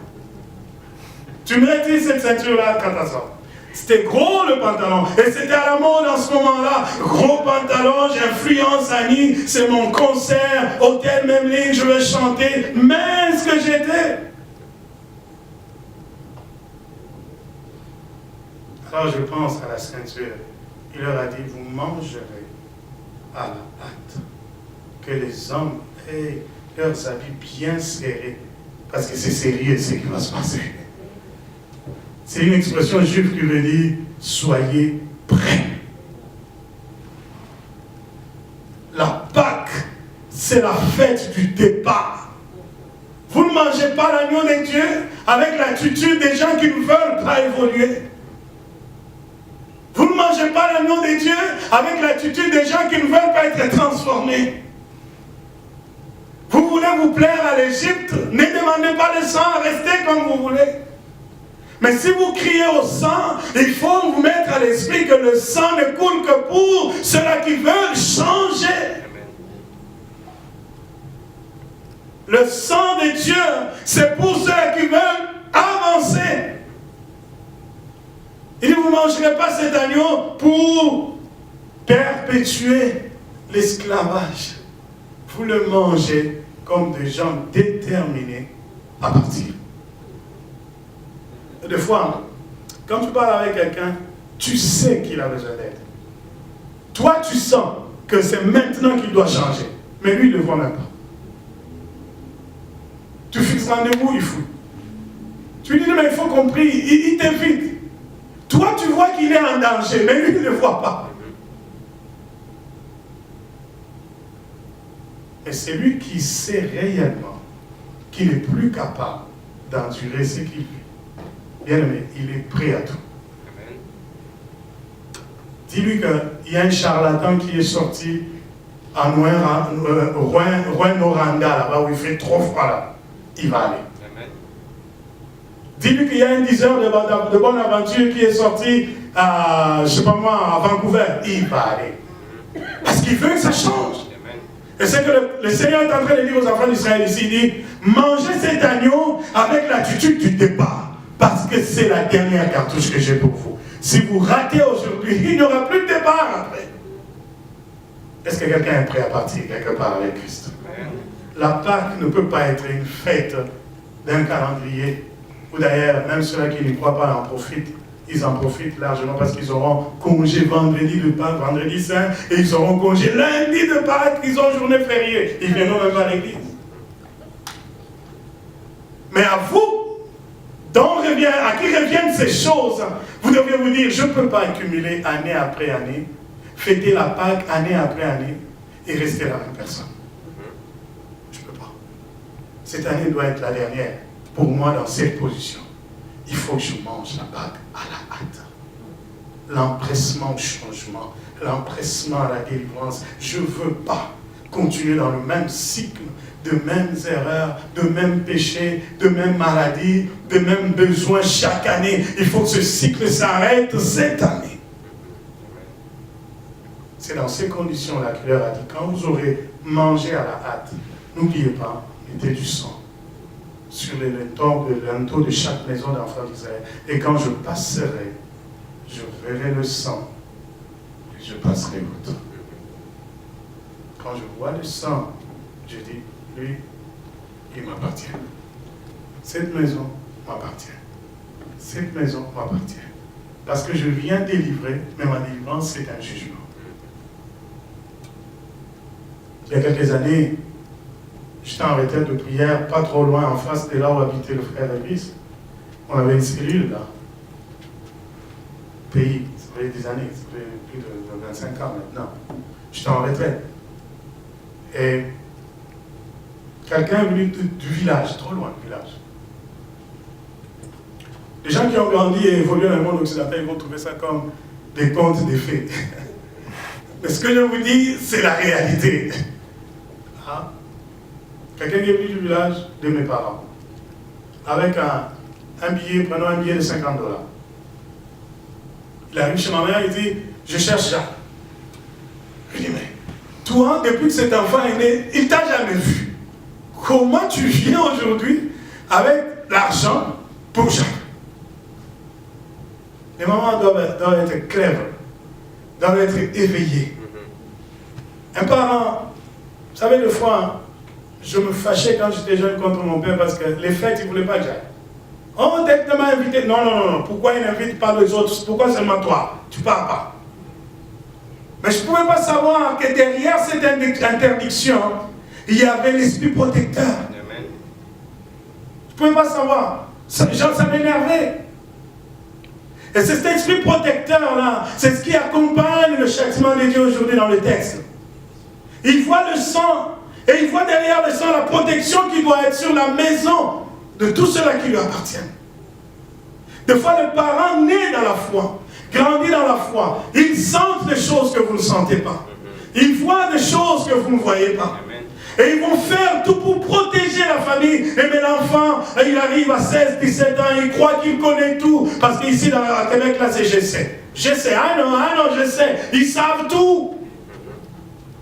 Tu maîtrises cette ceinture-là quand ça sort. C'était gros le pantalon. Et c'était à la mode en ce moment-là. Gros pantalon, j'influence Annie, c'est mon concert, hôtel même ligne, je veux chanter. Mince que j'étais. Alors je pense à la ceinture. Il leur a dit, vous mangerez à la hâte. Que les hommes aient leurs habits bien serrés. Parce que c'est sérieux ce qui va se passer. C'est une expression juive qui veut dire « soyez prêts ». La Pâque, c'est la fête du départ. Vous ne mangez pas l'agneau de Dieu avec l'attitude des gens qui ne veulent pas évoluer. Vous ne mangez pas l'agneau de Dieu avec l'attitude des gens qui ne veulent pas être transformés. Vous voulez vous plaire à l'Égypte, ne demandez pas le sang, restez comme vous voulez. Mais si vous criez au sang, il faut vous mettre à l'esprit que le sang ne coule que pour ceux-là qui veulent changer. Le sang de Dieu, c'est pour ceux qui veulent avancer. Il dit, vous ne mangerez pas cet agneau pour perpétuer l'esclavage. Vous le mangez comme des gens déterminés à partir. Des fois, quand tu parles avec quelqu'un, tu sais qu'il a besoin d'aide. Toi, tu sens que c'est maintenant qu'il doit changer. Mais lui, il ne le voit même pas. Tu fixes rendez-vous, il fout. Tu lui dis, mais il faut qu'on prie, il t'invite. Toi, tu vois qu'il est en danger, mais lui, il ne le voit pas. Et c'est lui qui sait réellement qu'il n'est plus capable d'endurer ce qu'il vit. Bien aimé, il est prêt à tout. Dis-lui qu'il y a un charlatan qui est sorti à Rouen-Noranda, là-bas où il fait trop froid là. Il va aller. Dis-lui qu'il y a un diseur de bonne aventure qui est sorti à, je sais pas moi, à Vancouver. Il va aller. Parce qu'il veut que ça change. Et c'est que le Seigneur est en train de dire aux enfants d'Israël ici, il dit, mangez cet agneau avec l'attitude du départ. Parce que c'est la dernière cartouche que j'ai pour vous. Si vous ratez aujourd'hui, il n'y aura plus de départ après. Est-ce que quelqu'un est prêt à partir quelque part avec Christ? La Pâque ne peut pas être une fête d'un calendrier. Ou d'ailleurs, même ceux-là qui ne croient pas en profitent. Ils en profitent largement parce qu'ils auront congé vendredi de Pâques, vendredi saint, et ils auront congé lundi de Pâques, ils ont journée fériée. Ils viendront même pas à l'église. Mais à vous, à qui reviennent ces choses, vous devez vous dire, je ne peux pas accumuler année après année, fêter la Pâque année après année, et rester la même personne. Je ne peux pas. Cette année doit être la dernière, pour moi, dans cette position. Il faut que je mange la Pâque à la hâte. L'empressement au changement, l'empressement à la délivrance. Je ne veux pas continuer dans le même cycle, de mêmes erreurs, de mêmes péchés, de mêmes maladies, de mêmes besoins chaque année. Il faut que ce cycle s'arrête cette année. C'est dans ces conditions-là qu'il leur a dit, quand vous aurez mangé à la hâte, n'oubliez pas, mettez du sang sur les linteaux de chaque maison d'enfants d'Israël. Et quand je passerai, je verrai le sang et je passerai votre. quand je vois le sang, je dis, lui, il m'appartient. Cette maison m'appartient. Cette maison m'appartient. Parce que je viens délivrer, mais ma délivrance, c'est un jugement. Il y a quelques années, j'étais en retraite de prière, pas trop loin, en face de là où habitait le frère Elvis. On avait une cellule là. Pays, ça fait des années, ça fait plus de 25 ans maintenant. J'étais en retraite. Et quelqu'un est venu du village, trop loin du village. Les gens qui ont grandi et évolué dans le monde occidental, ils vont trouver ça comme des contes, des faits. Mais ce que je vous dis, c'est la réalité. Hein? Quelqu'un qui est venu du village de mes parents, avec un billet, prenons un billet de $50. Il arrive chez ma mère, il dit, je cherche Jacques. Je dis, mais toi, depuis que cet enfant est né, il ne t'a jamais vu. Comment tu viens aujourd'hui avec l'argent pour Jacques? Les mamans doivent être claires, doivent être éveillées. Un parent, vous savez, des fois, je me fâchais quand j'étais jeune contre mon père parce que les fêtes, il ne voulait pas que j'aille. Oh, dès que tu m'as invité, non. Pourquoi il n'invite pas les autres? Pourquoi seulement toi? Tu ne pars pas. Mais je ne pouvais pas savoir que derrière cette interdiction, il y avait l'esprit protecteur. Amen. Je ne pouvais pas savoir. Ça m'énervait. Et c'est cet esprit protecteur-là, c'est ce qui accompagne le châtiment de Dieu aujourd'hui dans le texte. Il voit le sang, et il voit derrière le sang la protection qui doit être sur la maison de tous ceux-là qui lui appartiennent. Des fois, les parents nés dans la foi, grandis dans la foi, ils sentent des choses que vous ne sentez pas. Ils voient des choses que vous ne voyez pas. Et ils vont faire tout pour protéger la famille. Et mais l'enfant, il arrive à 16, 17 ans, il croit qu'il connaît tout. Parce qu'ici, dans la Québec, là, c'est je sais. Je sais, ah non, je sais. Ils savent tout.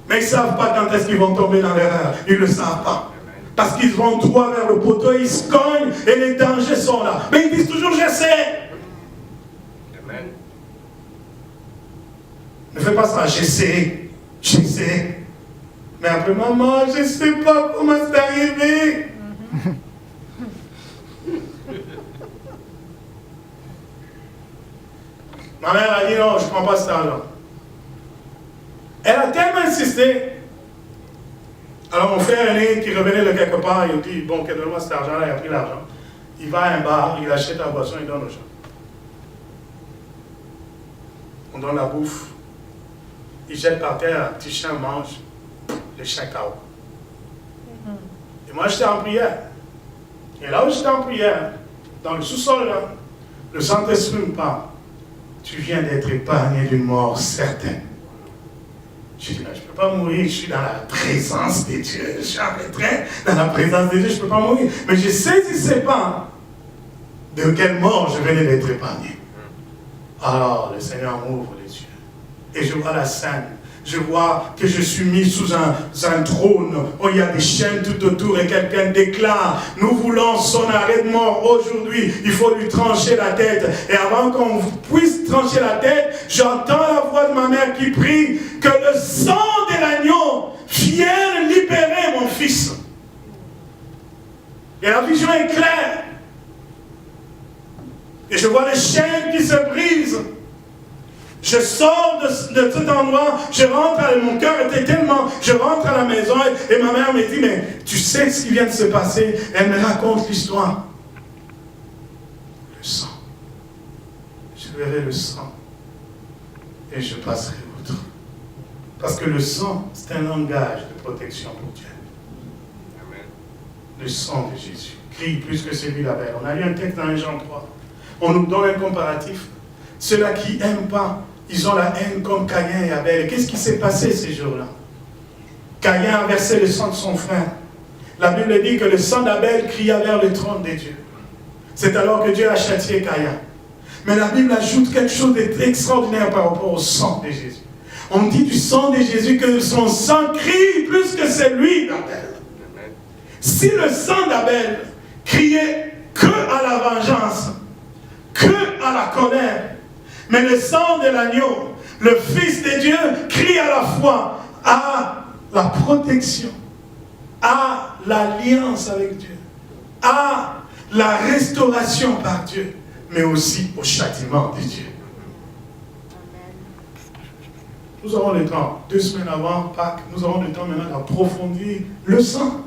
Mais ils ne savent pas quand est-ce qu'ils vont tomber dans l'erreur. Ils ne le savent pas. Parce qu'ils vont droit vers le poteau, ils se cognent et les dangers sont là. Mais ils disent toujours, je sais. Amen. Ne fais pas ça, je sais. Mais après, maman, je ne sais pas comment c'est arrivé. Ma mère a dit non, je ne prends pas cet argent. Elle a tellement insisté. Alors mon frère aîné qui revenait de quelque part, il dit, bon, donne-moi cet argent-là, il a pris l'argent. Il va à un bar, il achète la boisson, il donne aux gens. On donne la bouffe. Il jette par terre, un petit chien mange. Le chien KO. Et moi j'étais en prière. Et là où j'étais en prière, dans le sous-sol là, le Saint-Esprit me parle. Tu viens d'être épargné d'une mort certaine. Je dis, je ne peux pas mourir, je suis dans la présence de Dieu. Je suis en retraite dans la présence de Dieu, je ne peux pas mourir. Mais je ne saisissais pas de quelle mort je venais d'être épargné. Alors le Seigneur m'ouvre les yeux. Et je vois la scène. Je vois que je suis mis sous un trône où il y a des chaînes tout autour et quelqu'un déclare, nous voulons son arrêt de mort aujourd'hui, il faut lui trancher la tête. Et avant qu'on puisse trancher la tête, j'entends la voix de ma mère qui prie que le sang de l'agneau vienne libérer mon fils. Et la vision est claire. Et je vois les chaînes qui se brisent. Je sors de cet endroit, je rentre, mon cœur était tellement, je rentre à la maison et ma mère me dit, mais tu sais ce qui vient de se passer? Elle me raconte l'histoire. Le sang. Je verrai le sang et je passerai outre. Parce que le sang, c'est un langage de protection pour Dieu. Amen. Le sang de Jésus crie plus que celui d'Abel. On a lu un texte dans Jean 3. On nous donne un comparatif. Ceux-là qui n'aiment pas, ils ont la haine comme Caïn et Abel. Et qu'est-ce qui s'est passé ces jours-là? Caïn a versé le sang de son frère. La Bible dit que le sang d'Abel cria vers le trône de Dieu. C'est alors que Dieu a châtié Caïn. Mais la Bible ajoute quelque chose d'extraordinaire par rapport au sang de Jésus. On dit du sang de Jésus que son sang crie plus que celui d'Abel. Si le sang d'Abel criait que à la vengeance, que à la colère, mais le sang de l'agneau, le Fils de Dieu, crie à la fois à la protection, à l'alliance avec Dieu, à la restauration par Dieu, mais aussi au châtiment de Dieu. Nous aurons le temps, 2 semaines avant Pâques, nous aurons le temps maintenant d'approfondir le sang.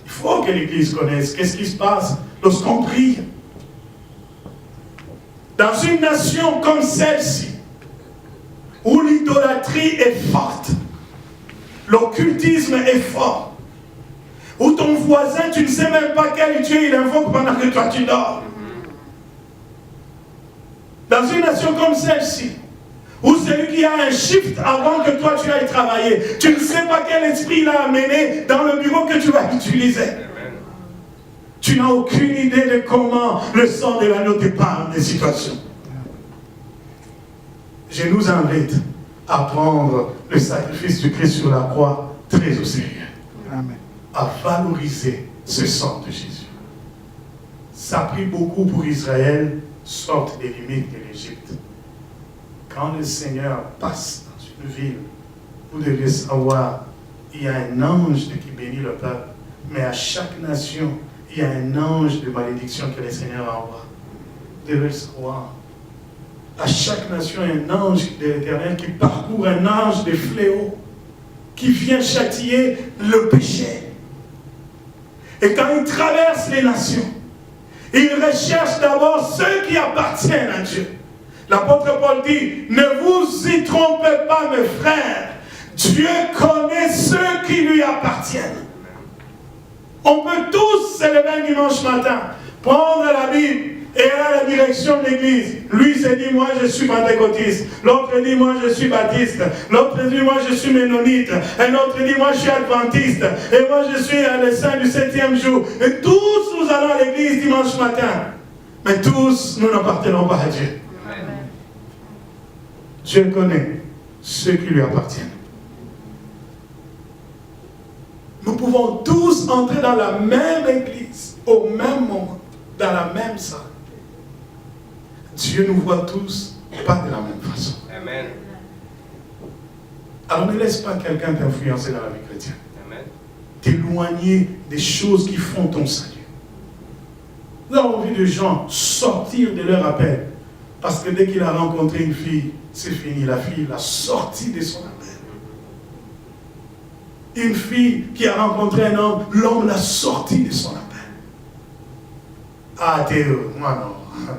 Il faut que l'Église connaisse qu'est-ce qui se passe lorsqu'on prie. Dans une nation comme celle-ci, où l'idolâtrie est forte, l'occultisme est fort, où ton voisin, tu ne sais même pas quel Dieu il invoque pendant que toi tu dors. Dans une nation comme celle-ci, où celui qui a un shift avant que toi tu ailles travailler, tu ne sais pas quel esprit il a amené dans le bureau que tu vas utiliser. Tu n'as aucune idée de comment le sang de l'agneau t'épargne des situations. Je nous invite à prendre le sacrifice du Christ sur la croix très au sérieux. Amen. À valoriser ce sang de Jésus. Ça a pris beaucoup pour Israël sorte des limites de l'Égypte. Quand le Seigneur passe dans une ville, vous devez savoir, il y a un ange qui bénit le peuple, mais à chaque nation, il y a un ange de malédiction que le Seigneur envoie. Vous devez le savoir. À chaque nation, il y a un ange de l'Éternel qui parcourt, un ange de fléau, qui vient châtier le péché. Et quand il traverse les nations, il recherche d'abord ceux qui appartiennent à Dieu. L'apôtre Paul dit, ne vous y trompez pas mes frères, Dieu connaît ceux qui lui appartiennent. On peut tous se lever un dimanche matin, prendre la Bible et aller à la direction de l'église. Lui se dit, moi je suis pentecôtiste. L'autre dit, moi je suis baptiste. L'autre dit, moi je suis ménonite. Un autre dit, moi je suis adventiste. Et moi je suis le saint du 7e jour. Et tous nous allons à l'église dimanche matin. Mais tous, nous n'appartenons pas à Dieu. Amen. Dieu connaît ceux qui lui appartiennent. Nous pouvons tous entrer dans la même église, au même moment, dans la même salle. Dieu nous voit tous, pas de la même façon. Amen. Alors ne laisse pas quelqu'un t'influencer dans la vie chrétienne. Amen. T'éloigner des choses qui font ton salut. Nous avons vu des gens sortir de leur appel. Parce que dès qu'il a rencontré une fille, c'est fini. La fille l'a sorti de son appel. Une fille qui a rencontré un homme, l'homme l'a sorti de son appel. Ah Théo, moi non. Non.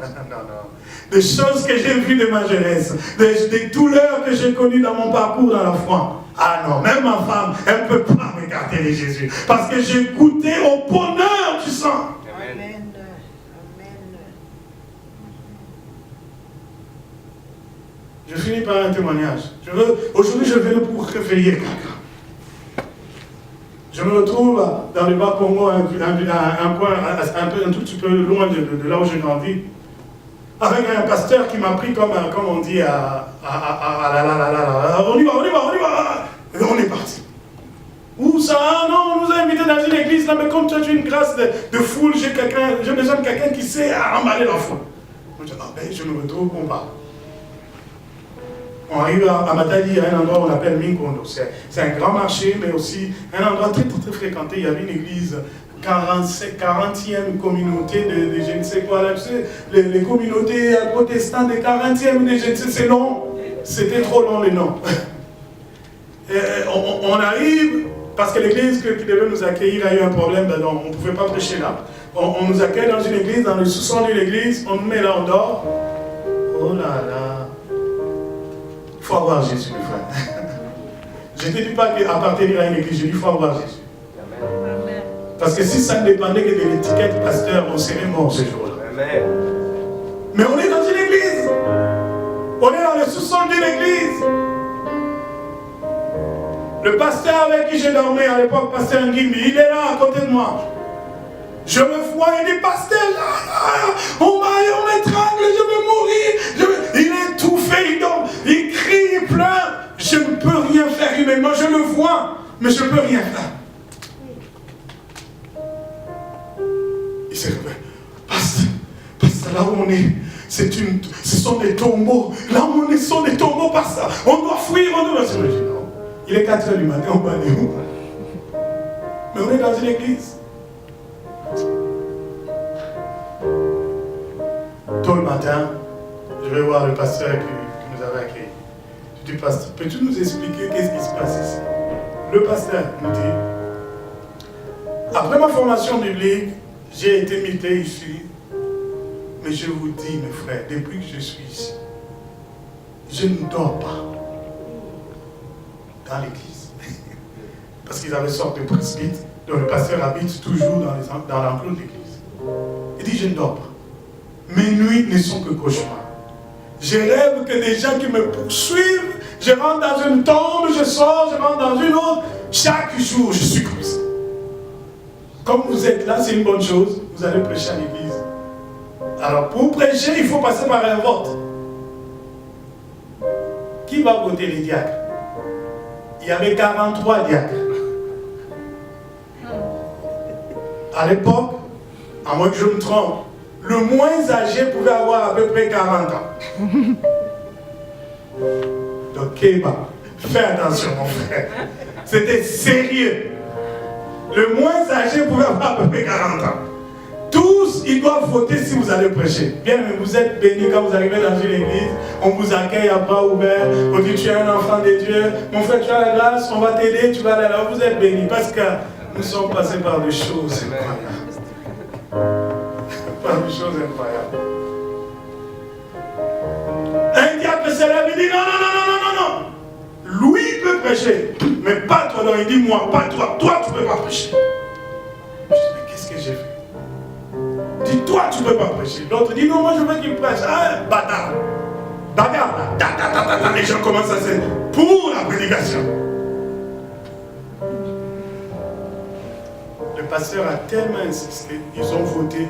Des choses que j'ai vues de ma jeunesse, des douleurs que j'ai connues dans mon parcours dans la foi. Ah non, même ma femme, elle ne peut pas m'écarter de Jésus. Parce que j'ai goûté au bonheur du sang. Amen. Je finis par un témoignage. Aujourd'hui, je viens pour réveiller quelqu'un. Je me retrouve dans le bas Congo, un coin un tout petit peu loin de là où j'ai grandi, avec un pasteur qui m'a pris comme on dit, on y va, et on est parti. Où ça? Non, on nous a invités dans une église, là, mais comme tu as une grâce de foule, j'ai besoin de quelqu'un qui sait emballer la foule. Je me retrouve, on part. On arrive à Matadi, à un endroit où on appelle Minkondo. C'est un grand marché, mais aussi un endroit très, très, très fréquenté. Il y avait une église, 40e communauté de je ne sais quoi, là, tu sais, les communautés protestantes de 40e, de je ne sais, c'est long. C'était trop long les noms. On arrive, parce que l'église qui devait nous accueillir a eu un problème, donc on ne pouvait pas prêcher là. On nous accueille dans une église, dans le sous-sol de l'église, on nous met là, on dort. Oh là là. Il faut avoir Jésus, mes frères. Je ne te dis pas qu'appartenir à une église, je dis qu'il faut avoir Jésus. Amen. Parce que si ça ne dépendait que de l'étiquette pasteur, on serait mort ce jour-là. Mais on est dans une église. On est dans le sous-sol d'une église. Le pasteur avec qui j'ai dormi à l'époque, pasteur Ngimbi, il est là à côté de moi. Je me vois, il dit, pasteur, on m'étrangle, je vais mourir. Il est étouffé, il dort, il crie, il pleure. Je ne peux rien faire humainement, je le vois, mais je ne peux rien faire. Il s'est réveillé. Pasteur, là où on est, ce sont des tombeaux. Là où on est, ce sont des tombeaux, pasteur. On doit fuir, on doit... Je me dis, non, Il est 4 h du matin, on va aller où? Mais on est dans une église. Tôt le matin, je vais voir le pasteur qui nous avait accueillis. Je dis, pasteur, peux-tu nous expliquer qu'est-ce qui se passe ici? Le pasteur nous dit, après ma formation biblique, j'ai été muté ici, mais je vous dis, mes frères, depuis que je suis ici, je ne dors pas dans l'église. Parce qu'ils avaient sorte de presbyte, dont le pasteur habite toujours dans l'enclos de l'église. Il dit, je ne dors pas. Mes nuits ne sont que cauchemars. Je rêve que des gens qui me poursuivent, je rentre dans une tombe, je sors, je rentre dans une autre. Chaque jour, je suis comme ça. Comme vous êtes là, c'est une bonne chose. Vous allez prêcher à l'église. Alors, pour prêcher, il faut passer par un vote. Qui va voter les diacres? Il y avait 43 diacres. À l'époque, à moins que je me trompe, le moins âgé pouvait avoir à peu près 40 ans. Donc, Kéba, fais attention, mon frère. C'était sérieux. Le moins âgé pouvait avoir à peu près 40 ans. Tous, ils doivent voter si vous allez prêcher. Bien, mais vous êtes bénis quand vous arrivez dans une église. On vous accueille à bras ouverts. On dit, tu es un enfant de Dieu. Mon frère, tu as la grâce. On va t'aider. Tu vas aller là. Vous êtes bénis parce que nous sommes passés par des choses incroyables. Par des choses incroyables. Un diable se lève et dit, non, non, non, non, non, non. Lui peut prêcher, mais pas toi. Donc il dit, moi, pas toi. Toi, tu ne peux pas prêcher. Je dis, mais qu'est-ce que j'ai fait? Dis, toi, tu ne peux pas prêcher. L'autre dit, non, moi, je veux qu'il prêche. Ah, bâtard. Bagarre, là. Les gens commencent à se... Pour la prédication. Le pasteur a tellement insisté, ils ont voté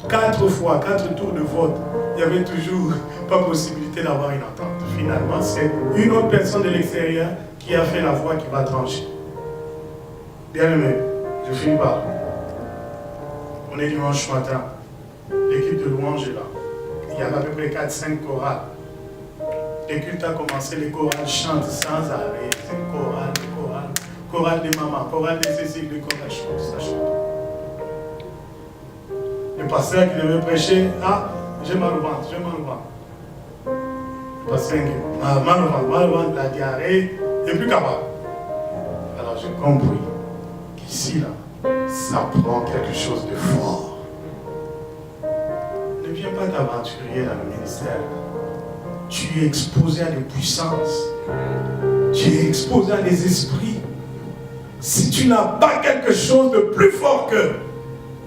4 fois, 4 tours de vote. Il n'y avait toujours pas possibilité d'avoir une entente. Finalement, c'est une autre personne de l'extérieur qui a fait la voix qui va trancher. Bien aimé, je finis par là. On est dimanche matin. L'équipe de louange est là. Il y avait à peu près 4-5 chorales. Le culte a commencé, les chorales chantent sans arrêt. C'est chorale, chorale. Chorale des mamans, chorale des Cécile, les chorales chantent, ça chante. Le pasteur qui devait prêcher, ah, j'ai mal au ventre, j'ai mal au ventre. Le pasteur qui mal au ventre, la diarrhée, il n'est plus capable. Alors j'ai compris qu'ici, là, ça prend quelque chose de fort. Ne viens pas t'aventurer dans le ministère. Tu es exposé à des puissances. Tu es exposé à des esprits. Si tu n'as pas quelque chose de plus fort qu'eux,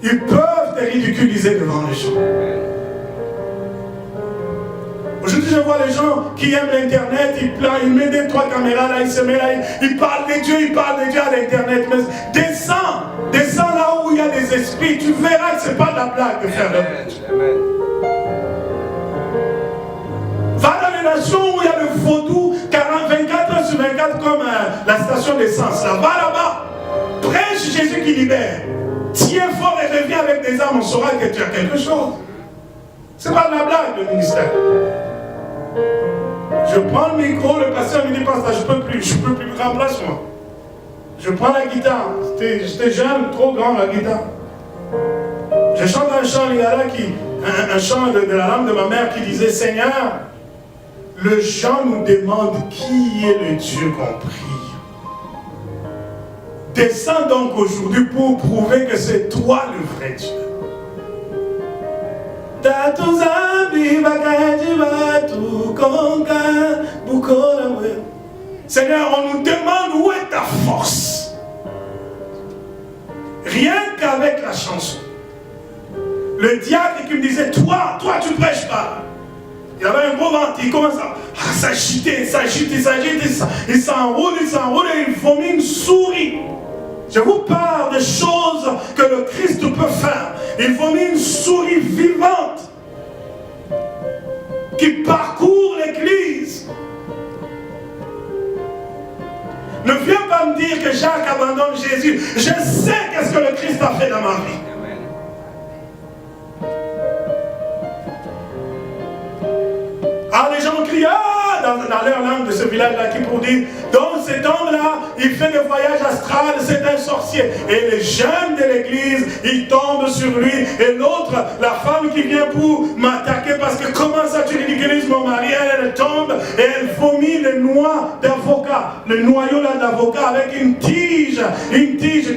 ils peuvent te ridiculiser devant les gens. Aujourd'hui, je vois les gens qui aiment l'Internet, ils mettent 2-3 caméras là, ils se mettent là, ils parlent de Dieu à l'Internet. Mais descends là où il y a des esprits, tu verras que ce n'est pas de la blague de faire le Amen. Va dans les nations où il y a le vaudou, 24 heures sur 24 comme la station d'essence. Là, va là-bas, prêche Jésus qui libère. Tiens fort et reviens avec des armes, on saura que tu as quelque chose. C'est pas de la blague le ministère. Je prends le micro, le pasteur me dit pas ça, je peux plus, remplace-moi. Je prends la guitare, j'étais jeune, trop grand la guitare. Je chante un chant, il y a là un chant de la langue de ma mère qui disait, Seigneur, le chant nous demande qui est le Dieu qu'on prie. Descends donc aujourd'hui pour prouver que c'est toi le vrai Dieu. Seigneur, on nous demande où est ta force. Rien qu'avec la chanson. Le diacre qui me disait, toi tu prêches pas. Il y avait un gros ventre, il commence à s'agiter, il s'enroule et il vomit une souris. Je vous parle des choses que le Christ peut faire. Il vomit une souris vivante qui parcourt l'église. Ne viens pas me dire que Jacques abandonne Jésus. Je sais qu'est-ce que le Christ a fait dans ma vie. Ah, les gens crient, ah, dans leur langue de ce village-là qui pour dire, donc cet homme-là, il fait des voyages astrales, c'est un sorcier. Et les jeunes de l'église, ils tombent sur lui. Et l'autre, la femme qui vient pour m'attaquer parce que comment ça tu ridiculises mon mari, elle tombe et elle vomit le noix d'avocat, le noyau là d'avocat avec une tige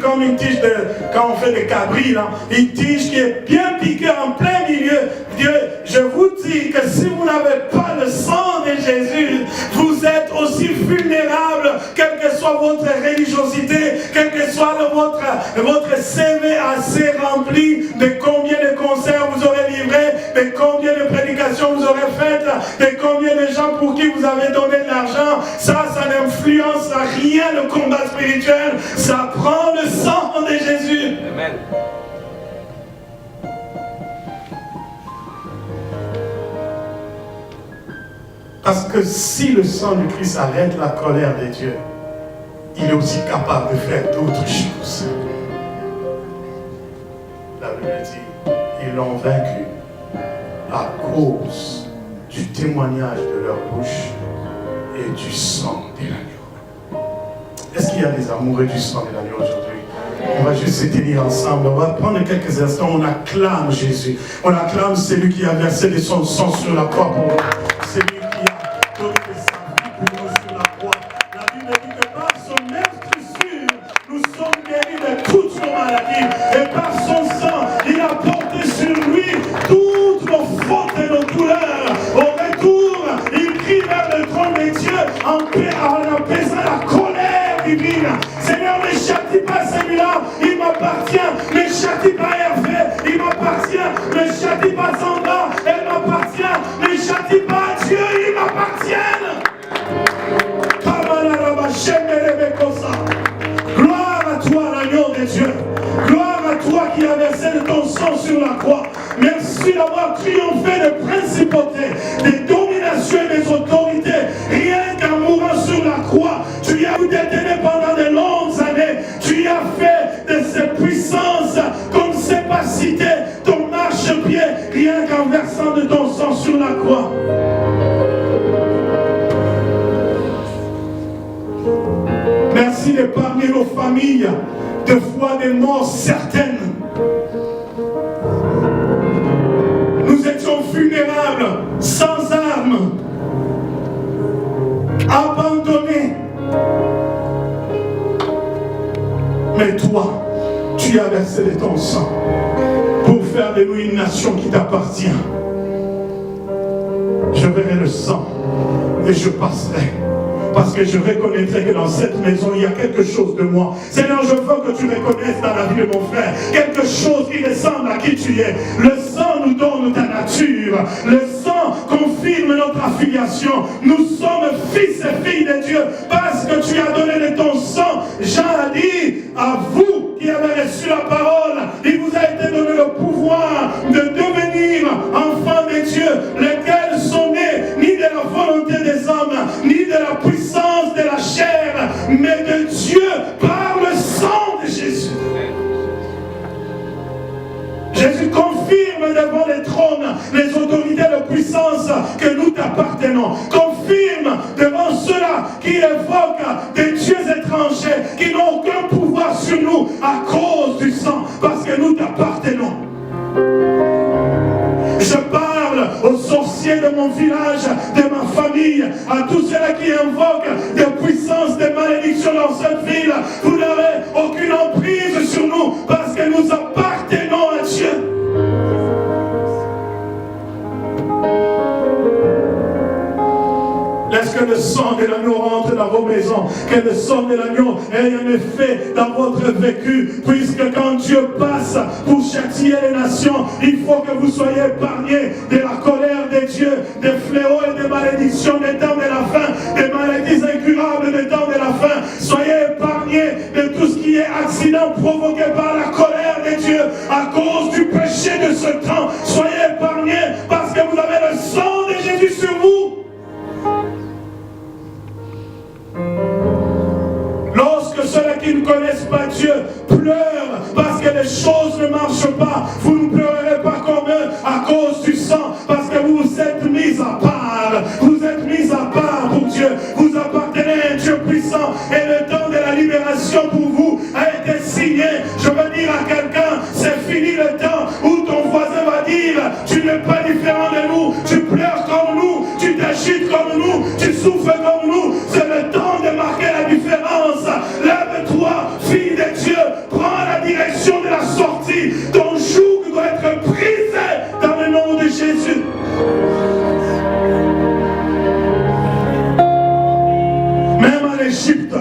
comme une tige de, quand on fait des cabris là, une tige qui est bien piquée en plein milieu. Dieu, je vous dis que si vous n'avez pas le sang de Jésus, vous êtes aussi vulnérable, quelle que soit votre religiosité, quel que soit votre CV assez rempli de combien de concerts vous aurez livrés, de combien de prédications vous aurez faites, de combien de gens pour qui vous avez donné de l'argent. Ça n'influence rien le combat spirituel. Ça prend le sang de Jésus. Amen. Parce que si le sang du Christ arrête la colère de Dieu, il est aussi capable de faire d'autres choses. La Bible dit, ils l'ont vaincu à cause du témoignage de leur bouche et du sang de l'agneau. Est-ce qu'il y a des amoureux du sang de l'agneau aujourd'hui? On va juste se tenir ensemble. On va prendre quelques instants. On acclame Jésus. On acclame celui qui a versé de son sang sur la croix pour nous. Celui qui a donné de sa vie pour nous sur la croix. La Bible dit que par son meurtrissure, nous sommes guéris de toutes nos maladies. Et par son sang, il a porté sur lui toutes nos fautes et nos douleurs. Au retour, il crie vers le trône de Dieu en apaisant la colère divine. Seigneur, ne châtie pas celui-là, il m'appartient. Ne châtie pas Hervé, il m'appartient. Ne châtie pas Sandra, elle m'appartient. Ne châtie pas Dieu, il m'appartient. Gloire à toi, l'agneau de Dieu. Gloire à toi qui as versé de ton sang sur la croix. Merci d'avoir triomphé des principautés, des dominations et des autorités. Rien qu'en mourant sur la croix, tu as détenu pendant de longues années. Tu as fait de ces puissances comme c'est pas cité ton marchepied, rien qu'en versant de ton sang sur la croix. Merci d'épargner nos familles de fois des morts certaines. Nous étions vulnérables, sans armes, abandonnés. Mais toi, tu as versé de ton sang pour faire de nous une nation qui t'appartient. Je verrai le sang et je passerai. Parce que je reconnaîtrai que dans cette maison, il y a quelque chose de moi. Seigneur, je veux que tu reconnaisses dans la vie de mon frère quelque chose qui ressemble à qui tu es. Le sang nous donne ta nature. Le sang confirme notre affiliation. Nous sommes fils et filles de Dieu parce que tu as donné de ton sang. Jean a dit à vous qui avez reçu la parole, il vous a été donné le pouvoir de devenir enfants de Dieu, lesquels sont nés ni de la volonté des hommes, ni de la puissance de la chair, mais de Dieu par le sang de Jésus. Jésus confirme devant les trônes, les autorités de puissance que nous t'appartenons. Confirme devant ceux-là qui évoquent des dieux étrangers, qui n'ont aucun pouvoir sur nous à cause du sang, parce que nous t'appartenons. Je parle aux sorciers de mon village, de ma famille, à tous ceux-là qui invoquent des puissances, des malédictions dans cette ville. Vous n'avez aucune emprise sur nous parce que nous appartenons à Dieu. Laisse que le sang de l'agneau rentre dans vos maisons, que le sang de l'agneau ait un effet dans votre vécu, puisque quand Dieu passe pour châtier les nations, il faut que vous soyez épargnés de la colère de Dieu, des fléaux et des malédictions des temps de la fin, des maladies incurables des temps de la fin. Soyez épargnés de tout ce qui est accident provoqué par la colère de Dieu à cause du péché de ce temps. Soyez épargnés parce que vous avez le sang de Jésus sur vous. Lorsque ceux-là qui ne connaissent pas Dieu pleurent parce que les choses ne marchent pas, vous ne pleurerez pas comme eux à cause du sang, parce que vous vous êtes mis à part. Vous êtes mis à part souffrent comme nous. C'est le temps de marquer la différence. Lève-toi, fille de Dieu. Prends la direction de la sortie. Ton joug doit être brisé dans le nom de Jésus. Même en Égypte,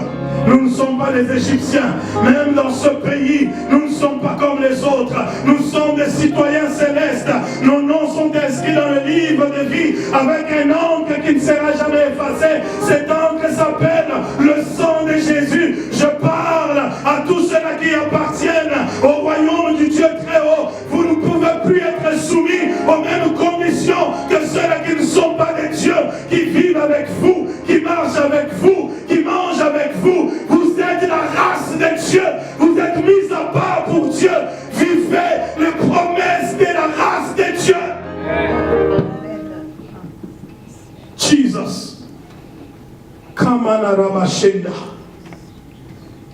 nous ne sommes pas les Égyptiens. Même dans ce pays, nous ne sommes pas comme les autres. Nous sommes des citoyens célestes. Nos noms sont inscrits dans le livre de vie avec un encre qui ne sera jamais effacé. Cet encre s'appelle le sang de Jésus. Je parle à tous ceux-là qui appartiennent au royaume du Dieu très haut. Vous ne pouvez plus être soumis aux mêmes conditions que ceux-là qui ne sont pas des dieux, qui vivent avec vous, qui marchent avec vous, qui mangent avec vous. Vous êtes la race de Dieu. Vous êtes mis à part pour Dieu. Vivez les promesses de la race de Dieu. Jesus. Kamana Ramashenda.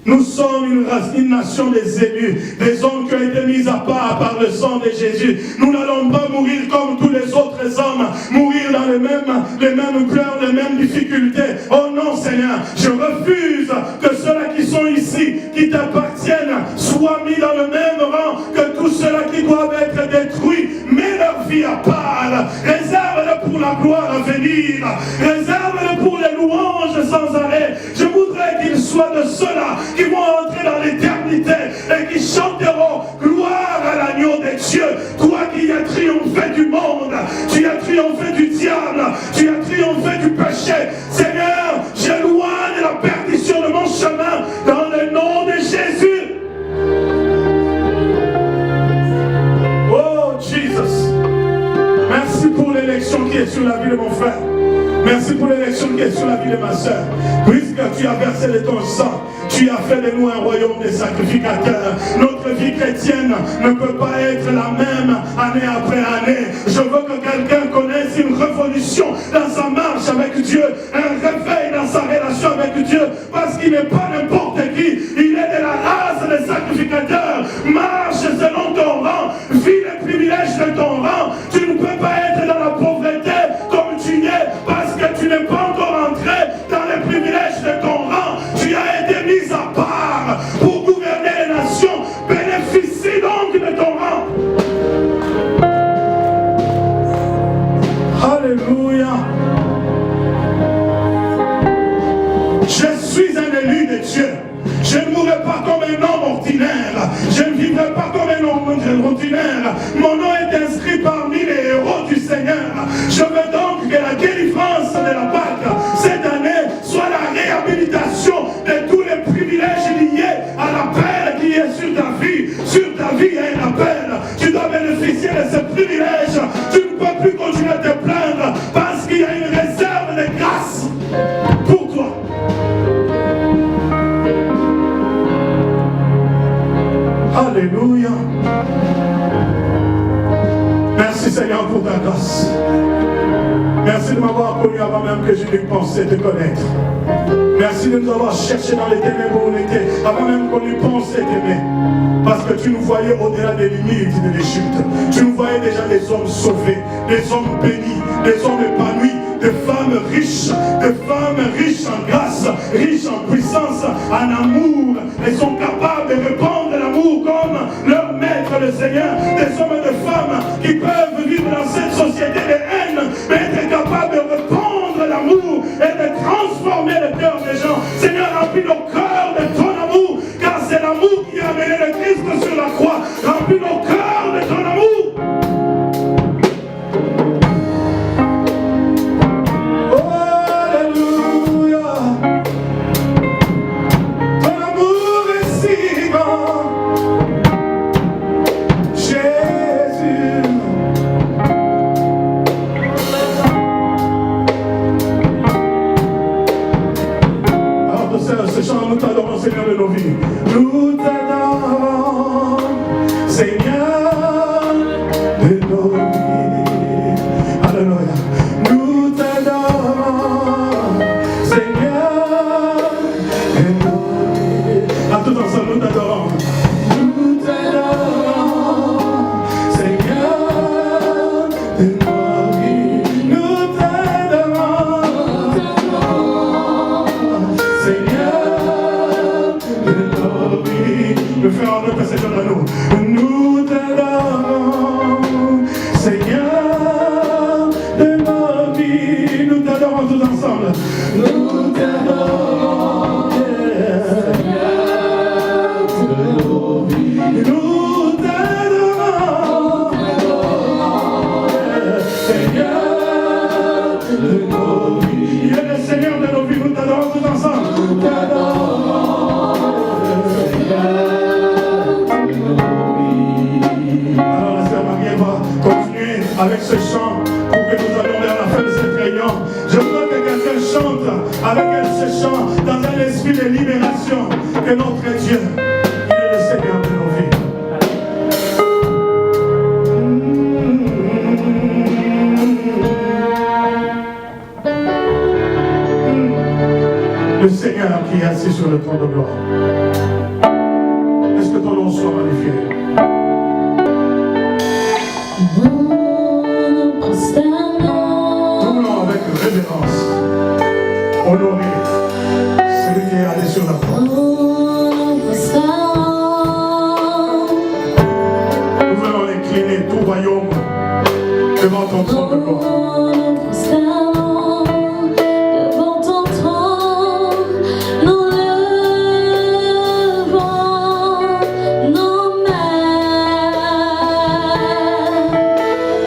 Nous sommes une nation des élus, des hommes qui ont été mis à part par le sang de Jésus. Nous n'allons pas mourir comme tous les autres hommes, mourir dans les mêmes pleurs, les mêmes difficultés. Oh non Seigneur, je refuse que ceux-là qui sont ici, qui t'appartiennent, soient mis dans le même rang que tous ceux-là qui doivent être détruits. Mets leur vie à part, réserve-le pour la gloire à venir, réserve-le pour les louanges sans arrêt. Je voudrais qu'ils soient de ceux-là qui vont entrer dans l'éternité et qui chanteront gloire à l'agneau de Dieu. Toi qui as triomphé du monde, tu as triomphé du diable, tu as triomphé du péché. Seigneur, j'éloigne la perdition de mon chemin dans le nom de Jésus. Oh Jesus, merci pour l'élection qui est sur la vie de mon frère. Merci pour l'élection qui est sur la vie de ma soeur. Puisque tu as versé de ton sang, tu as fait de nous un royaume de sacrificateurs. Notre vie chrétienne ne peut pas être la même année après année. Je veux que quelqu'un connaisse une révolution dans sa marche avec Dieu, un réveil dans sa relation avec Dieu, parce qu'il n'est pas n'importe qui, il est de la race des sacrificateurs. Marche selon ton rang, vis les privilèges de ton rang. Tu ne peux pas être dans la pauvreté comme tu es, parce que tu n'es pas encore entré dans les privilèges de ton rang. Tu as été mis à part pour gouverner les nations. Bénéficie donc de ton rang. Alléluia. Je suis un élu de Dieu. Je ne mourrai pas comme un homme ordinaire. Je ne vivrai pas comme un homme ordinaire. Mon nom est inscrit parmi les héros du Seigneur. Je veux donc que la délivrance de la Pâque cette année soit la réhabilitation de tous les privilèges liés à l'appel qui est sur ta vie. Sur ta vie, il y a un appel. Tu dois bénéficier de ce privilège. Tu ne peux plus continuer à te plaindre parce qu'il y a une réserve de grâce pour toi. Alléluia. Merci Seigneur pour ta grâce. Merci de m'avoir connu avant même que je n'ai pensé te connaître. Merci de nous avoir cherché dans les ténèbres où on était, avant même qu'on ait pensé t'aimer. Parce que tu nous voyais au-delà des limites de l'Égypte. Tu nous voyais déjà des hommes sauvés, des hommes bénis, des hommes épanouis, des femmes riches en grâce, riches en puissance, en amour. Elles sont capables de répandre l'amour comme leur maître, le Seigneur. Des hommes et des femmes qui peuvent vivre dans cette société de haine, mais être capables de répandre l'amour et de transformer le cœur des gens. Seigneur, remplis nos cœurs de ton amour, car c'est l'amour qui a amené le Christ sur la croix. Remplis nos cœurs de ton amour. avec ce chant pour que nous allions vers la fin de cette réunion. Je voudrais que quelqu'un chante avec elle ce chant dans un esprit de libération, que notre Dieu, il est le Seigneur de nos vies. Le Seigneur qui est assis sur le trône de gloire. Est-ce que ton nom soit magnifié? Nous prosternons. Nous voulons avec révérence honorer celui qui est allé sur la croix. Nous prosternons. Nous voulons incliner tout royaume devant ton trône de gloire. Nous prosternons devant ton trône. Nous levons nos mains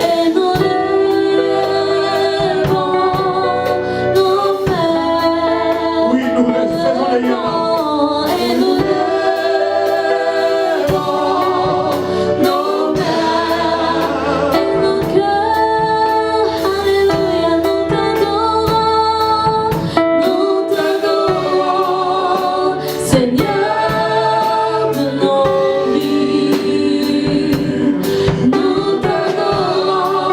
et nous levons nos mains. Oui, nous faisons les liens. Et nous levons nos mains et nos cœurs. Alléluia, nous t'adorons, Seigneur de nos vies. Nous t'adorons,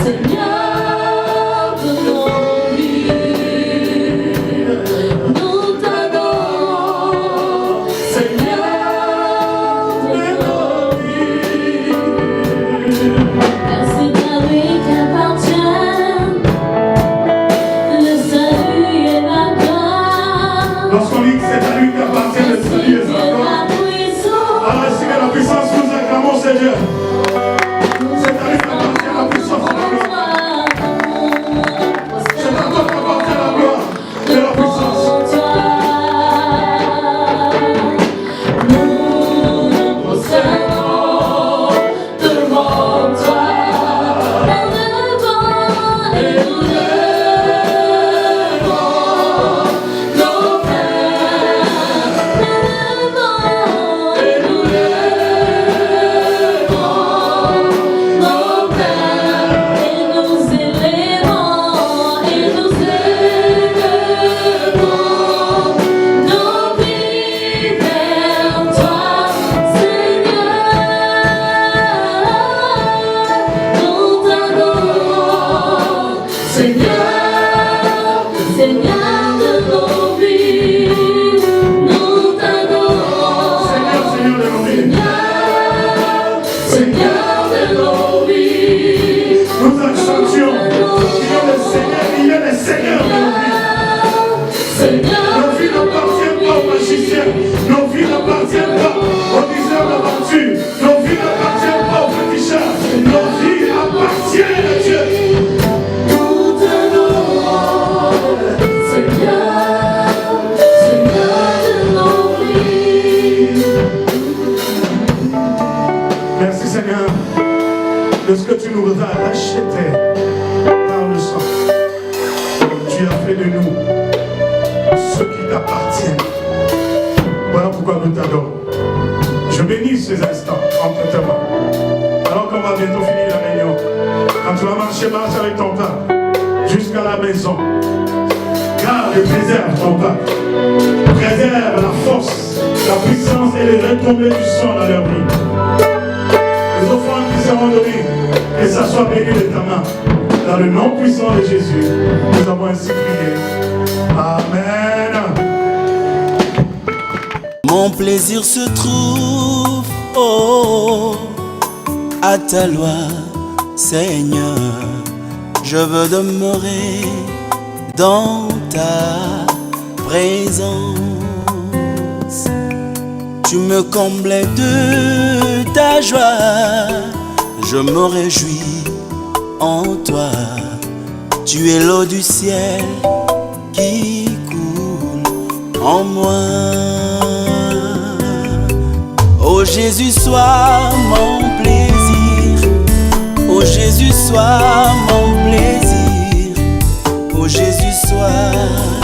Seigneur de nos vies. Nous t'adorons, Seigneur de nos vies. Car c'est à lui qu'appartient le salut et la gloire. Lorsqu'on dit que c'est à lui qu'appartient le salut et sa gloire, La puissance. alors c'est que la puissance nous acclamons Seigneur. C'est à lui qu'appartient la puissance et la gloire. C'est à toi qu'appartient la gloire et la puissance. Nous nous prosternons devant toi, et nous levons nos mains, et nous levons nos mains, et nous élevons, nos vies vers toi, Seigneur. Nous t'adorons, Seigneur, Seigneur de nos vies. Nous t'adorons, Seigneur, Seigneur de nos vies. Seigneur, Seigneur de nos vies. Nous accentuons qu'il est le Seigneur, il est le Seigneur de nos vies. Seigneur, Nos vies n'appartiennent pas aux magiciens, nos vies n'appartiennent pas aux diseurs d'aventure, nos vies n'appartiennent pas aux fétichards, nos vies appartiennent à Dieu. nous t'adorons, Seigneur, Seigneur de nos vies. Merci Seigneur de ce que tu nous as acheté par le sang. Tu as fait de nous ce qui t'appartient. Voilà pourquoi nous t'adorons. Je bénis ces instants entre tes mains. Alors qu'on va bientôt finir la réunion, quand tu vas marche avec ton peuple jusqu'à la maison, garde et préserve ton peuple. Préserve la force, la puissance et les retombées du sang dans leur vie. Les offrandes qui seront données, que ça soit béni de ta main. Dans le nom puissant de Jésus, nous avons ainsi prié. Amen. Mon plaisir se trouve, oh, à ta loi, Seigneur. Je veux demeurer dans ta présence. Tu me comblais de ta joie, je me réjouis en toi. Tu es l'eau du ciel qui coule en moi. Oh Jésus, sois mon plaisir. Oh Jésus, sois mon plaisir. Oh Jésus, sois